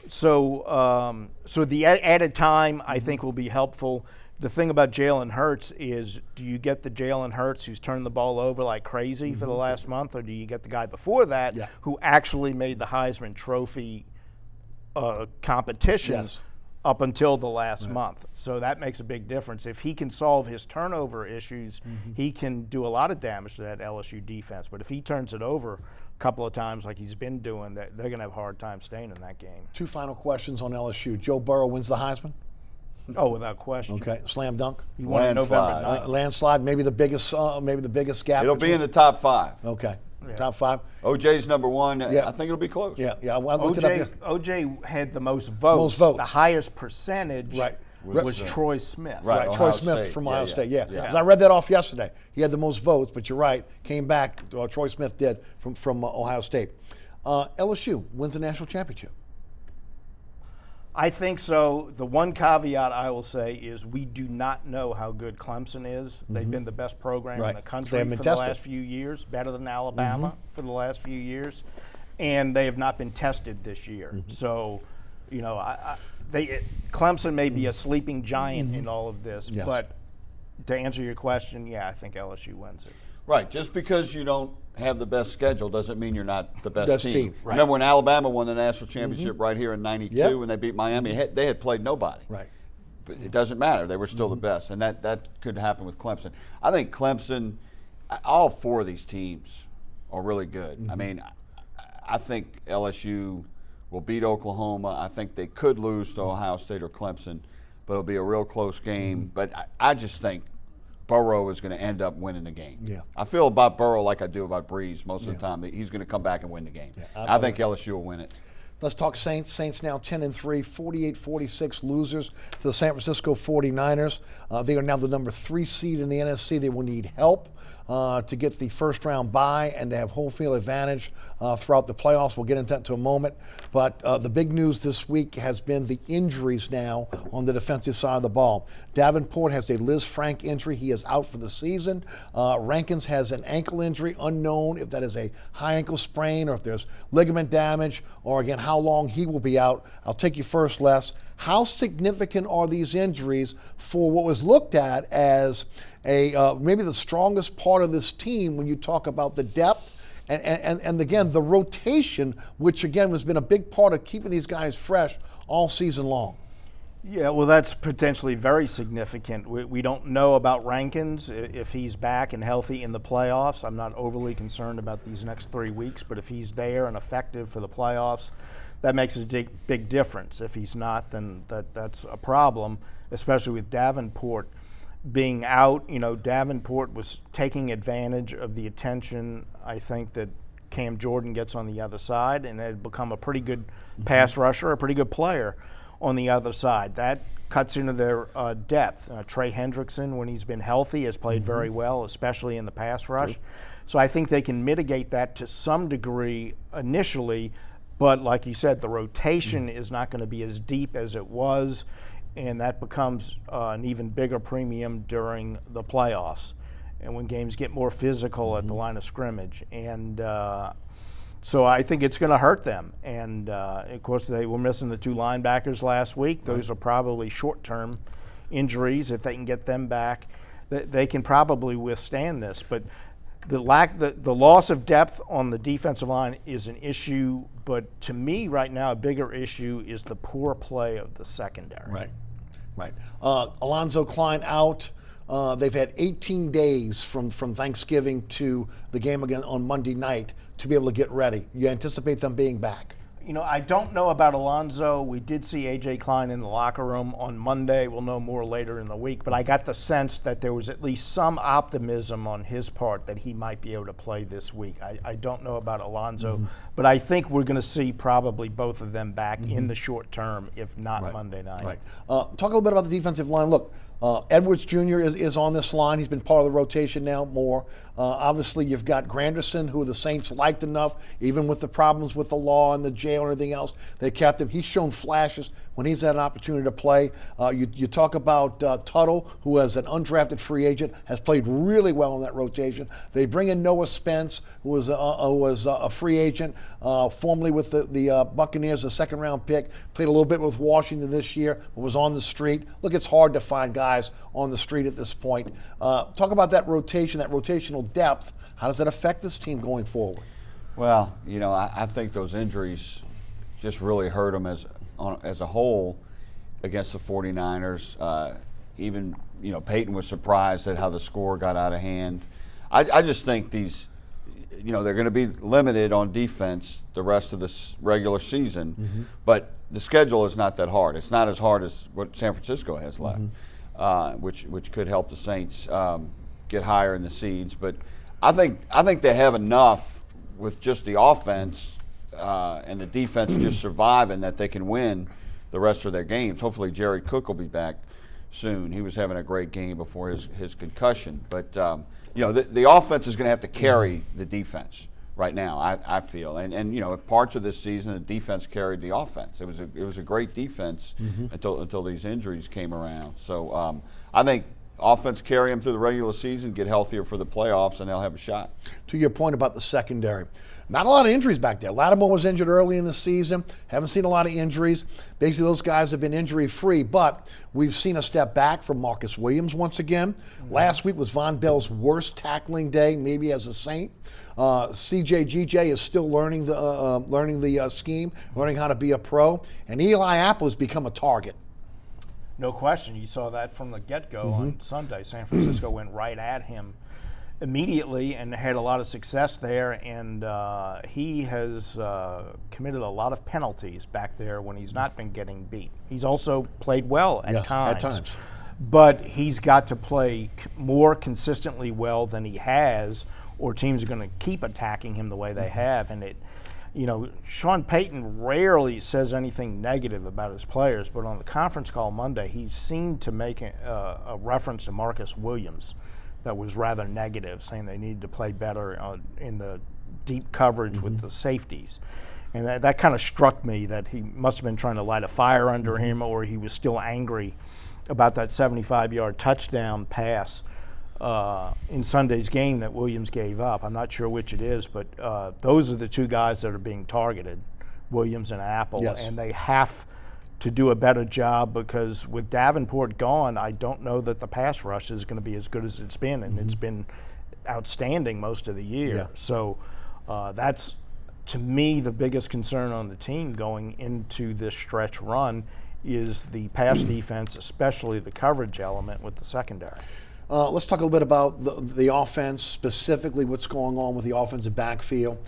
so the added time I think will be helpful. The thing about Jalen Hurts is, do you get the Jalen Hurts who's turned the ball over like crazy for the last month, or do you get the guy before that who actually made the Heisman Trophy competition up until the last month? So that makes a big difference. If he can solve his turnover issues, he can do a lot of damage to that LSU defense. But if he turns it over a couple of times like he's been doing, they're going to have a hard time staying in that game. 2 final questions on LSU. Joe Burrow wins the Heisman? Oh, without question. Okay, slam dunk. He won it November 9th. Landslide, maybe the biggest gap. It'll be in the top 5. Okay, top 5. OJ's number 1. I think it'll be close. Yeah. I looked it up. OJ had the most votes. The highest percentage was Troy Smith. Right, Troy Smith State. from Ohio State. Yeah. 'Cause I read that off yesterday. He had the most votes, but you're right. Came back. Troy Smith did from Ohio State. LSU wins the national championship. I think so. The one caveat I will say is we do not know how good Clemson is. They've been the best program in the country for the last few years, better than Alabama for the last few years, and they have not been tested this year. So, Clemson may be a sleeping giant in all of this, but to answer your question, I think LSU wins it. Right, just because you don't have the best schedule doesn't mean you're not the best team. Right. Remember when Alabama won the national championship right here in '92 when they beat Miami? They had played nobody. Right. But it doesn't matter. They were still the best, and that could happen with Clemson. I think Clemson, all 4 of these teams are really good. I mean, I think LSU will beat Oklahoma. I think they could lose to Ohio State or Clemson, but it'll be a real close game. But I just think Burrow is going to end up winning the game. Yeah. I feel about Burrow like I do about Breeze most of the time. He's going to come back and win the game. Yeah, I think LSU will win it. Let's talk Saints. Saints now 10-3, 48-46 losers to the San Francisco 49ers. They are now the number 3 seed in the NFC. They will need help to get the first round bye and to have home field advantage throughout the playoffs. We'll get into that in a moment. But the big news this week has been the injuries now on the defensive side of the ball. Davenport has a Liz Frank injury. He is out for the season. Rankins has an ankle injury, unknown if that is a high ankle sprain or if there's ligament damage, or again, how long he will be out. I'll take you first, Les. How significant are these injuries for what was looked at as maybe the strongest part of this team when you talk about the depth and again, the rotation, which again has been a big part of keeping these guys fresh all season long? Yeah, well, that's potentially very significant. We don't know about Rankins, if he's back and healthy in the playoffs. I'm not overly concerned about these next 3 weeks, but if he's there and effective for the playoffs, that makes a big difference. If he's not, then that's a problem, especially with Davenport being out. Davenport was taking advantage of the attention, I think, that Cam Jordan gets on the other side, and had become a pretty good pass rusher, a pretty good player on the other side. That cuts into their depth. Trey Hendrickson, when he's been healthy, has played very well, especially in the pass rush. True. So I think they can mitigate that to some degree initially, but like you said, the rotation is not going to be as deep as it was, and that becomes an even bigger premium during the playoffs and when games get more physical at the line of scrimmage. And so I think it's going to hurt them. And, of course, they were missing the 2 linebackers last week. Those are probably short-term injuries, if they can get them back, they can probably withstand this. But the loss of depth on the defensive line is an issue, but to me right now a bigger issue is the poor play of the secondary. Right. Alonzo Klein out. They've had 18 days from Thanksgiving to the game again on Monday night to be able to get ready. You anticipate them being back? I don't know about Alonzo. We did see A.J. Klein in the locker room on Monday. We'll know more later in the week. But I got the sense that there was at least some optimism on his part that he might be able to play this week. I don't know about Alonzo, but I think we're going to see probably both of them back in the short term, if not Monday night. Right. Talk a little bit about the defensive line. Look, Edwards Jr. is on this line. He's been part of the rotation now more. Obviously, you've got Granderson, who the Saints liked enough, even with the problems with the law and the jail and everything else. They kept him. He's shown flashes when he's had an opportunity to play. You talk about Tuttle, who as an undrafted free agent has played really well in that rotation. They bring in Noah Spence, who was a free agent, formerly with the Buccaneers, a second-round pick. Played a little bit with Washington this year, but was on the street. Look, it's hard to find guys on the street at this point. Talk about that rotation, that rotational depth. How does that affect this team going forward? Well, I think those injuries just really hurt them as a whole against the 49ers. Even, Peyton was surprised at how the score got out of hand. I just think these, they're going to be limited on defense the rest of this regular season, but the schedule is not that hard. It's not as hard as what San Francisco has left. Which could help the Saints get higher in the seeds. But I think they have enough with just the offense and the defense just surviving that they can win the rest of their games. Hopefully Jerry Cook will be back soon. He was having a great game before his concussion. But the offense is going to have to carry the defense right now, I feel. And parts of this season, the defense carried the offense. It was a great defense until these injuries came around. So I think offense carry them through the regular season, get healthier for the playoffs, and they'll have a shot. To your point about the secondary, not a lot of injuries back there. Lattimore was injured early in the season. Haven't seen a lot of injuries. Basically, those guys have been injury-free, but we've seen a step back from Marcus Williams once again. Last week was Von Bell's worst tackling day, maybe as a Saint. CJ is still learning the scheme, learning how to be a pro, and Eli Apple has become a target. No question. You saw that from the get-go on Sunday. San Francisco went right at him immediately and had a lot of success there, and he has committed a lot lot of penalties back there when he's not been getting beat. He's also played well at times. But he's got to play more consistently well than he has, or teams are going to keep attacking him the way they have. And Sean Payton rarely says anything negative about his players, but on the conference call Monday, he seemed to make a reference to Marcus Williams that was rather negative, saying they needed to play better in the deep coverage with the safeties. And that kind of struck me, that he must have been trying to light a fire under him, or he was still angry about that 75-yard touchdown pass in Sunday's game that Williams gave up. I'm not sure which it is, but those are the two guys that are being targeted, Williams and Apple, and they have to do a better job, because with Davenport gone, I don't know that the pass rush is going to be as good as it's been, and it's been outstanding most of the year. So that's, to me, the biggest concern on the team going into this stretch run is the pass defense, especially the coverage element with the secondary. Let's talk a little bit about the offense, specifically what's going on with the offensive backfield.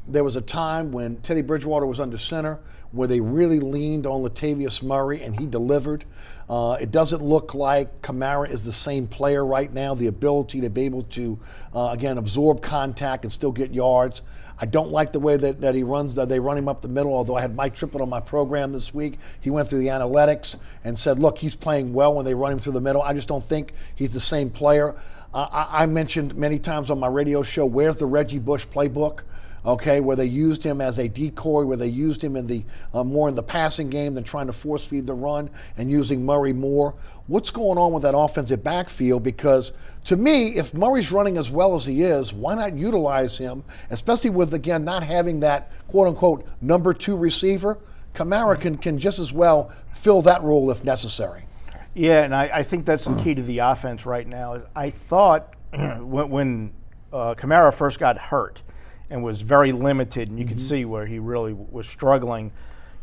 There was a time when Teddy Bridgewater was under center where they really leaned on Latavius Murray, and he delivered. It doesn't look like Kamara is the same player right now, the ability to be able to, absorb contact and still get yards. I don't like the way that he runs, that they run him up the middle, although I had Mike Triplett on my program this week. He went through the analytics and said, look, he's playing well when they run him through the middle. I just don't think he's the same player. I mentioned many times on my radio show, where's the Reggie Bush playbook? Okay, where they used him as a decoy, where they used him in the more in the passing game than trying to force feed the run, and using Murray more. What's going on with that offensive backfield? Because to me, if Murray's running as well as he is, why not utilize him, especially with, again, not having that quote-unquote number 2 receiver? Kamara can just as well fill that role if necessary. Yeah, and I think that's the key to the offense right now. I thought when Kamara first got hurt and was very limited, and you could see where he really was struggling,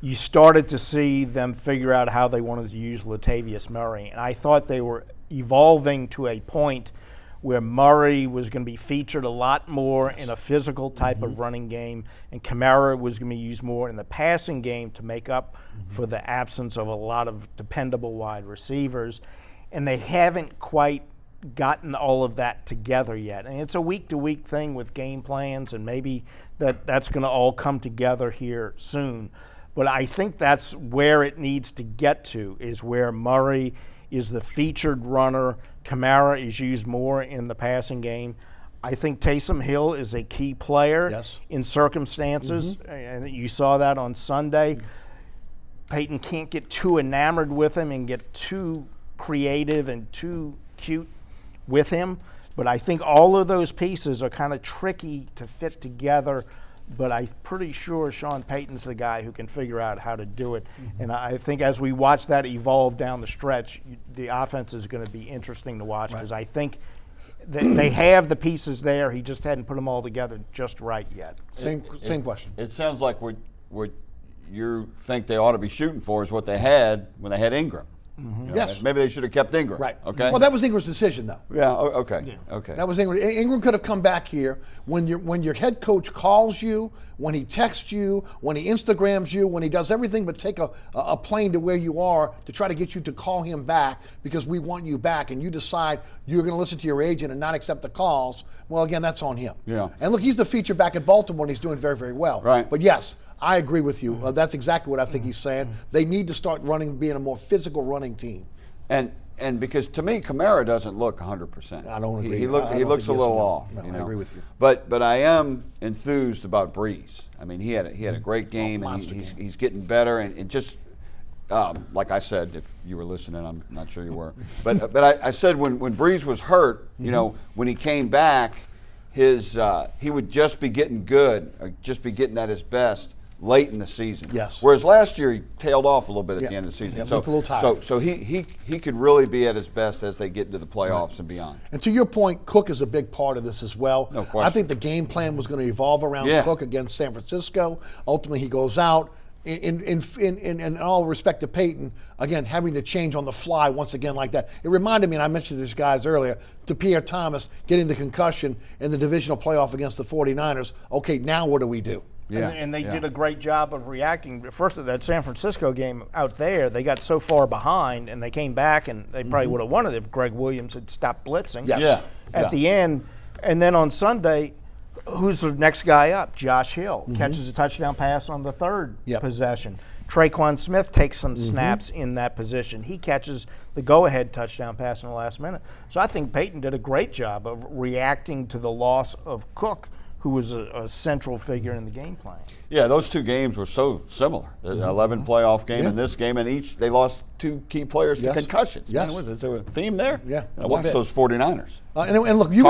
you started to see them figure out how they wanted to use Latavius Murray. And I thought they were evolving to a point where Murray was going to be featured a lot more in a physical type of running game, and Kamara was going to be used more in the passing game to make up for the absence of a lot of dependable wide receivers. And they haven't quite gotten all of that together yet. And it's a week-to-week thing with game plans, and maybe that's going to all come together here soon. But I think that's where it needs to get to, is where Murray is the featured runner. Kamara is used more in the passing game. I think Taysom Hill is a key player in circumstances, and you saw that on Sunday. Peyton can't get too enamored with him and get too creative and too cute with him. But I think all of those pieces are kind of tricky to fit together. But I'm pretty sure Sean Payton's the guy who can figure out how to do it. And I think as we watch that evolve down the stretch, the offense is going to be interesting to watch, because I think they have the pieces there. He just hadn't put them all together just right yet. Same question. It sounds like what you think they ought to be shooting for is what they had when they had Ingram. You know, Yes. Maybe they should have kept Ingram. Right. Okay. Well, that was Ingram's decision, though. Yeah. Okay. Okay. That was Ingram. Ingram could have come back here when your head coach calls you, when he texts you, when he Instagrams you, when he does everything but take a plane to where you are to try to get you to call him back because we want you back, and you decide you're going to listen to your agent and not accept the calls. Well, again, that's on him. Yeah. And look, he's the feature back at Baltimore, and he's doing very, very well. Right. But yes, I agree with you. That's exactly what I think he's saying. They need to start being a more physical running team. And because to me, Kamara doesn't look 100%. I don't agree. He I looks don't a think he little is, no. off. No, you I know? agree with you. But I am enthused about Breeze. I mean, he had a great game, and monster game. he's getting better, and just like I said, if you were listening, I'm not sure you were, but I said when Breeze was hurt, you know, when he came back, he would just be getting good, or just be getting at his best late in the season. Yes. Whereas last year he tailed off a little bit at the end of the season. Yeah, looked a little tired. So he could really be at his best as they get into the playoffs and beyond. And to your point, Cook is a big part of this as well. No question. I think the game plan was going to evolve around Cook against San Francisco. Ultimately, he goes out. In all respect to Peyton, again, having to change on the fly once again like that. It reminded me, and I mentioned these guys earlier, to Pierre Thomas getting the concussion in the divisional playoff against the 49ers. Okay, now what do we do? Yeah. And they did a great job of reacting. First, that San Francisco game out there, they got so far behind, and they came back, and they probably would have won it if Greg Williams had stopped blitzing at the end. And then on Sunday, who's the next guy up? Josh Hill catches a touchdown pass on the third possession. Traquan Smith takes some snaps in that position. He catches the go-ahead touchdown pass in the last minute. So I think Peyton did a great job of reacting to the loss of Cook, who was a central figure in the game plan. Yeah, those two games were so similar. The 11 playoff game and this game, and each they lost two key players to concussions. Yes. Man, is there a theme there? Yeah. I watched those 49ers. And look, you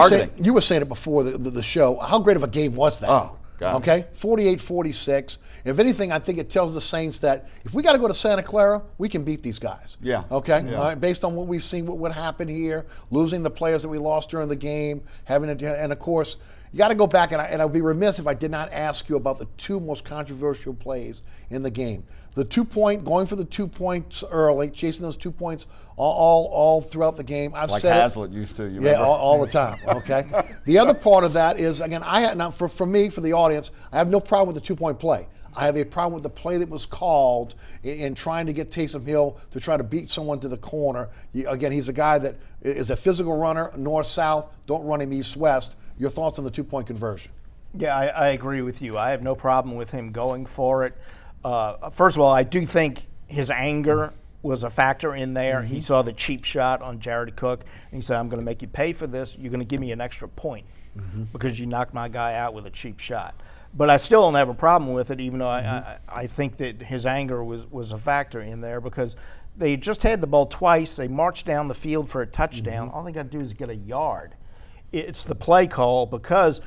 were saying it before the show. How great of a game was that? Oh, God. Okay, 48-46. If anything, I think it tells the Saints that if we got to go to Santa Clara, we can beat these guys. Yeah. Okay. Yeah. All right. Based on what we've seen, what would happen here, losing the players that we lost during the game, and of course, you got to go back, and I'd be remiss if I did not ask you about the two most controversial plays in the game. The 2-point, going for the 2 points early, chasing those 2 points all throughout the game. I've Like said Hazlitt used to, you yeah, remember? all the time. Okay. The other part of that is, again, for me, for the audience, I have no problem with the 2-point play. I have a problem with the play that was called in trying to get Taysom Hill to try to beat someone to the corner. Again, he's a guy that is a physical runner, north-south. Don't run him east-west. Your thoughts on the 2-point conversion? Yeah, I agree with you. I have no problem with him going for it. First of all, I do think his anger was a factor in there. He saw the cheap shot on Jared Cook, and he said, I'm going to make you pay for this. You're going to give me an extra point because you knocked my guy out with a cheap shot. But I still don't have a problem with it, even though I think that his anger was a factor in there, because they just had the ball twice. They marched down the field for a touchdown. All they got to do is get a yard. It's the play call, because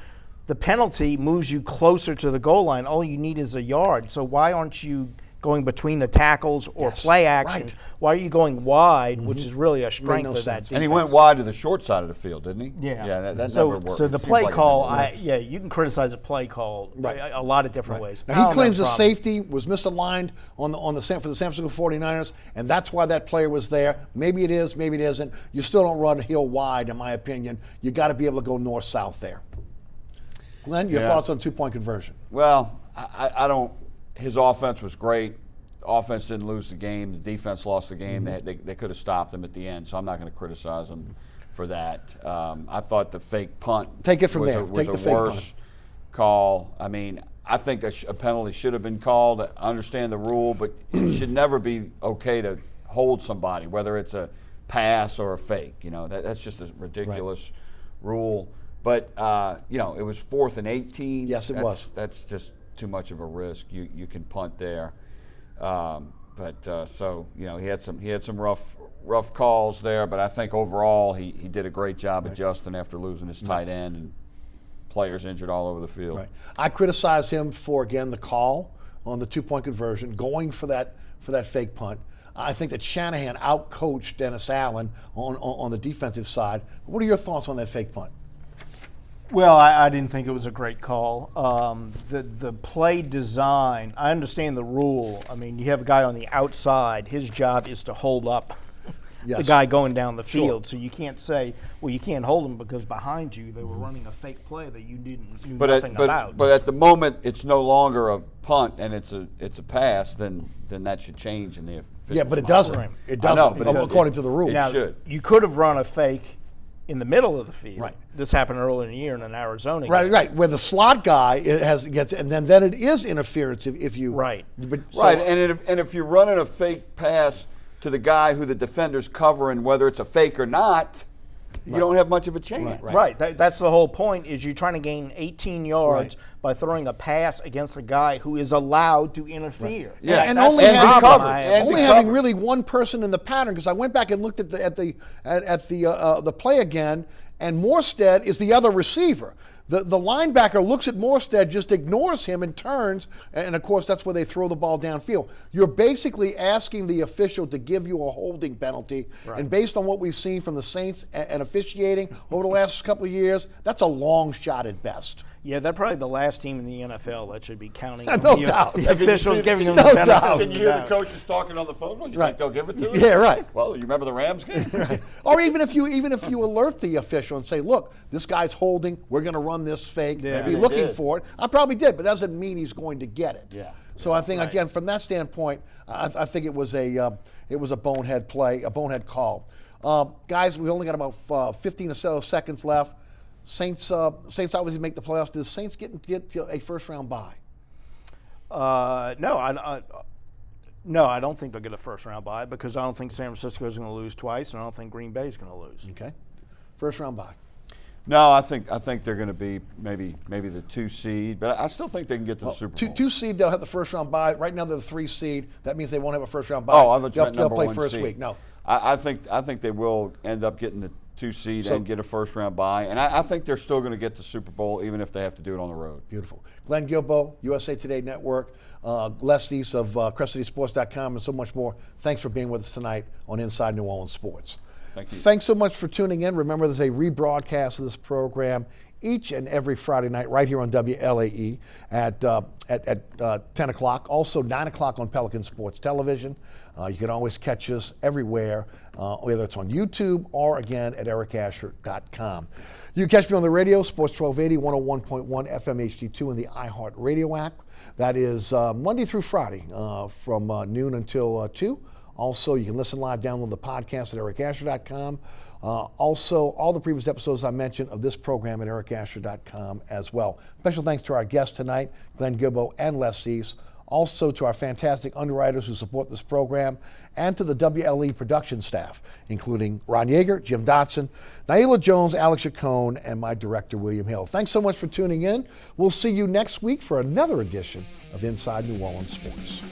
the penalty moves you closer to the goal line. All you need is a yard. So why aren't you going between the tackles or play action. right. Why are you going wide, which is really a strength no of that sense. defense? And he went wide to the short side of the field, didn't he? Yeah. Yeah, that so, never worked. So the It seems play like it call, never worked. you can criticize the play call a lot of different ways. I Now, don't he claims have the a problem. safety was misaligned for the San Francisco 49ers, and that's why that player was there. Maybe it is, maybe it isn't. You still don't run heel wide, in my opinion. You got to be able to go north-south there. Glenn, your thoughts on two-point conversion? Well, I don't. His offense was great. Offense didn't lose the game. The defense lost the game. They could have stopped him at the end, so I'm not going to criticize him for that. I thought the fake punt Take it from was there. was Take a the fake worse punt. call. I mean, I think a penalty should have been called. I understand the rule, but it should never be okay to hold somebody, whether it's a pass or a fake. You know, that's just a ridiculous rule. But you know, it was 4th and 18. Yes, it was. That's just too much of a risk. You can punt there. So you know, he had some rough calls there, but I think overall he did a great job adjusting after losing his tight end and players injured all over the field. Right. I criticize him for, again, the call on the two-point conversion, going for that fake punt. I think that Shanahan outcoached Dennis Allen on the defensive side. What are your thoughts on that fake punt? Well, I didn't think it was a great call. The play design, I understand the rule. I mean, you have a guy on the outside. His job is to hold up the guy going down the field. So you can't say, well, you can't hold him because behind you they were running a fake play that you knew nothing about. But at the moment, it's no longer a punt and it's a pass. Then that should change in the official. Yeah, but it doesn't. Right. It I doesn't, know, but according to the rules. It should. You could have run a fake in the middle of the field. Right. This happened earlier in the year in an Arizona game. Right, where the slot guy gets, and then it is interference if you. Right. But, Right, and if you're running a fake pass to the guy who the defender's covering, whether it's a fake or not, you don't have much of a chance. Right. That's the whole point. Is you're trying to gain 18 yards by throwing a pass against a guy who is allowed to interfere. Yeah, and that's only the having, problem. only having really one person in the pattern, because I went back and looked at the play again, and Morstead is the other receiver. The linebacker looks at Morstead, just ignores him and turns, and of course that's where they throw the ball downfield. You're basically asking the official to give you a holding penalty, and based on what we've seen from the Saints and officiating over the last couple of years, that's a long shot at best. Yeah, they're probably the last team in the NFL that should be counting No on doubt. the officials giving them No the benefit doubt. of Can the you hear the doubt. coaches talking on the phone? Well, you Right. think they'll give it to them? Yeah, right. Well, you remember the Rams game? Or even if you alert the official and say, look, this guy's holding, we're going to run this fake, Yeah. be They looking did. for it. I probably did, but that doesn't mean he's going to get it. Yeah. So I think, again, from that standpoint, I think it was a bonehead play, a bonehead call. Guys, we only got about 15 or so seconds left. Saints obviously make the playoffs. Does Saints get a first-round bye? No, I don't think they'll get a first-round bye because I don't think San Francisco is going to lose twice, and I don't think Green Bay is going to lose. Okay. First-round bye. No, I think they're going to be maybe the 2 seed, but I still think they can get to the Super Bowl. Two seed, they'll have the first-round bye. Right now they're the 3 seed. That means they won't have a first-round bye. Oh, I thought you meant They'll number play 1 first seed. week. No. I think they will end up getting the 2 seed and get a first-round bye, and I think they're still going to get the Super Bowl even if they have to do it on the road. Beautiful. Glenn Gilbo, USA Today Network, Les East of CrestCitySports.com, and so much more. Thanks for being with us tonight on Inside New Orleans Sports. Thank you. Thanks so much for tuning in. Remember, there's a rebroadcast of this program each and every Friday night right here on WLAE at 10 o'clock. Also 9 o'clock on Pelican Sports Television. You can always catch us everywhere, whether it's on YouTube or, again, at ericasher.com. You can catch me on the radio, Sports 1280, 101.1 FM HD2, and the iHeart Radio app. That is Monday through Friday from noon until 2. Also, you can listen live, download the podcast at ericasher.com. Also, all the previous episodes I mentioned of this program at ericasher.com as well. Special thanks to our guests tonight, Glenn Gilbo and Les East. Also to our fantastic underwriters who support this program, and to the WLE production staff, including Ron Yeager, Jim Dotson, Naila Jones, Alex Chacon, and my director, William Hill. Thanks so much for tuning in. We'll see you next week for another edition of Inside New Orleans Sports.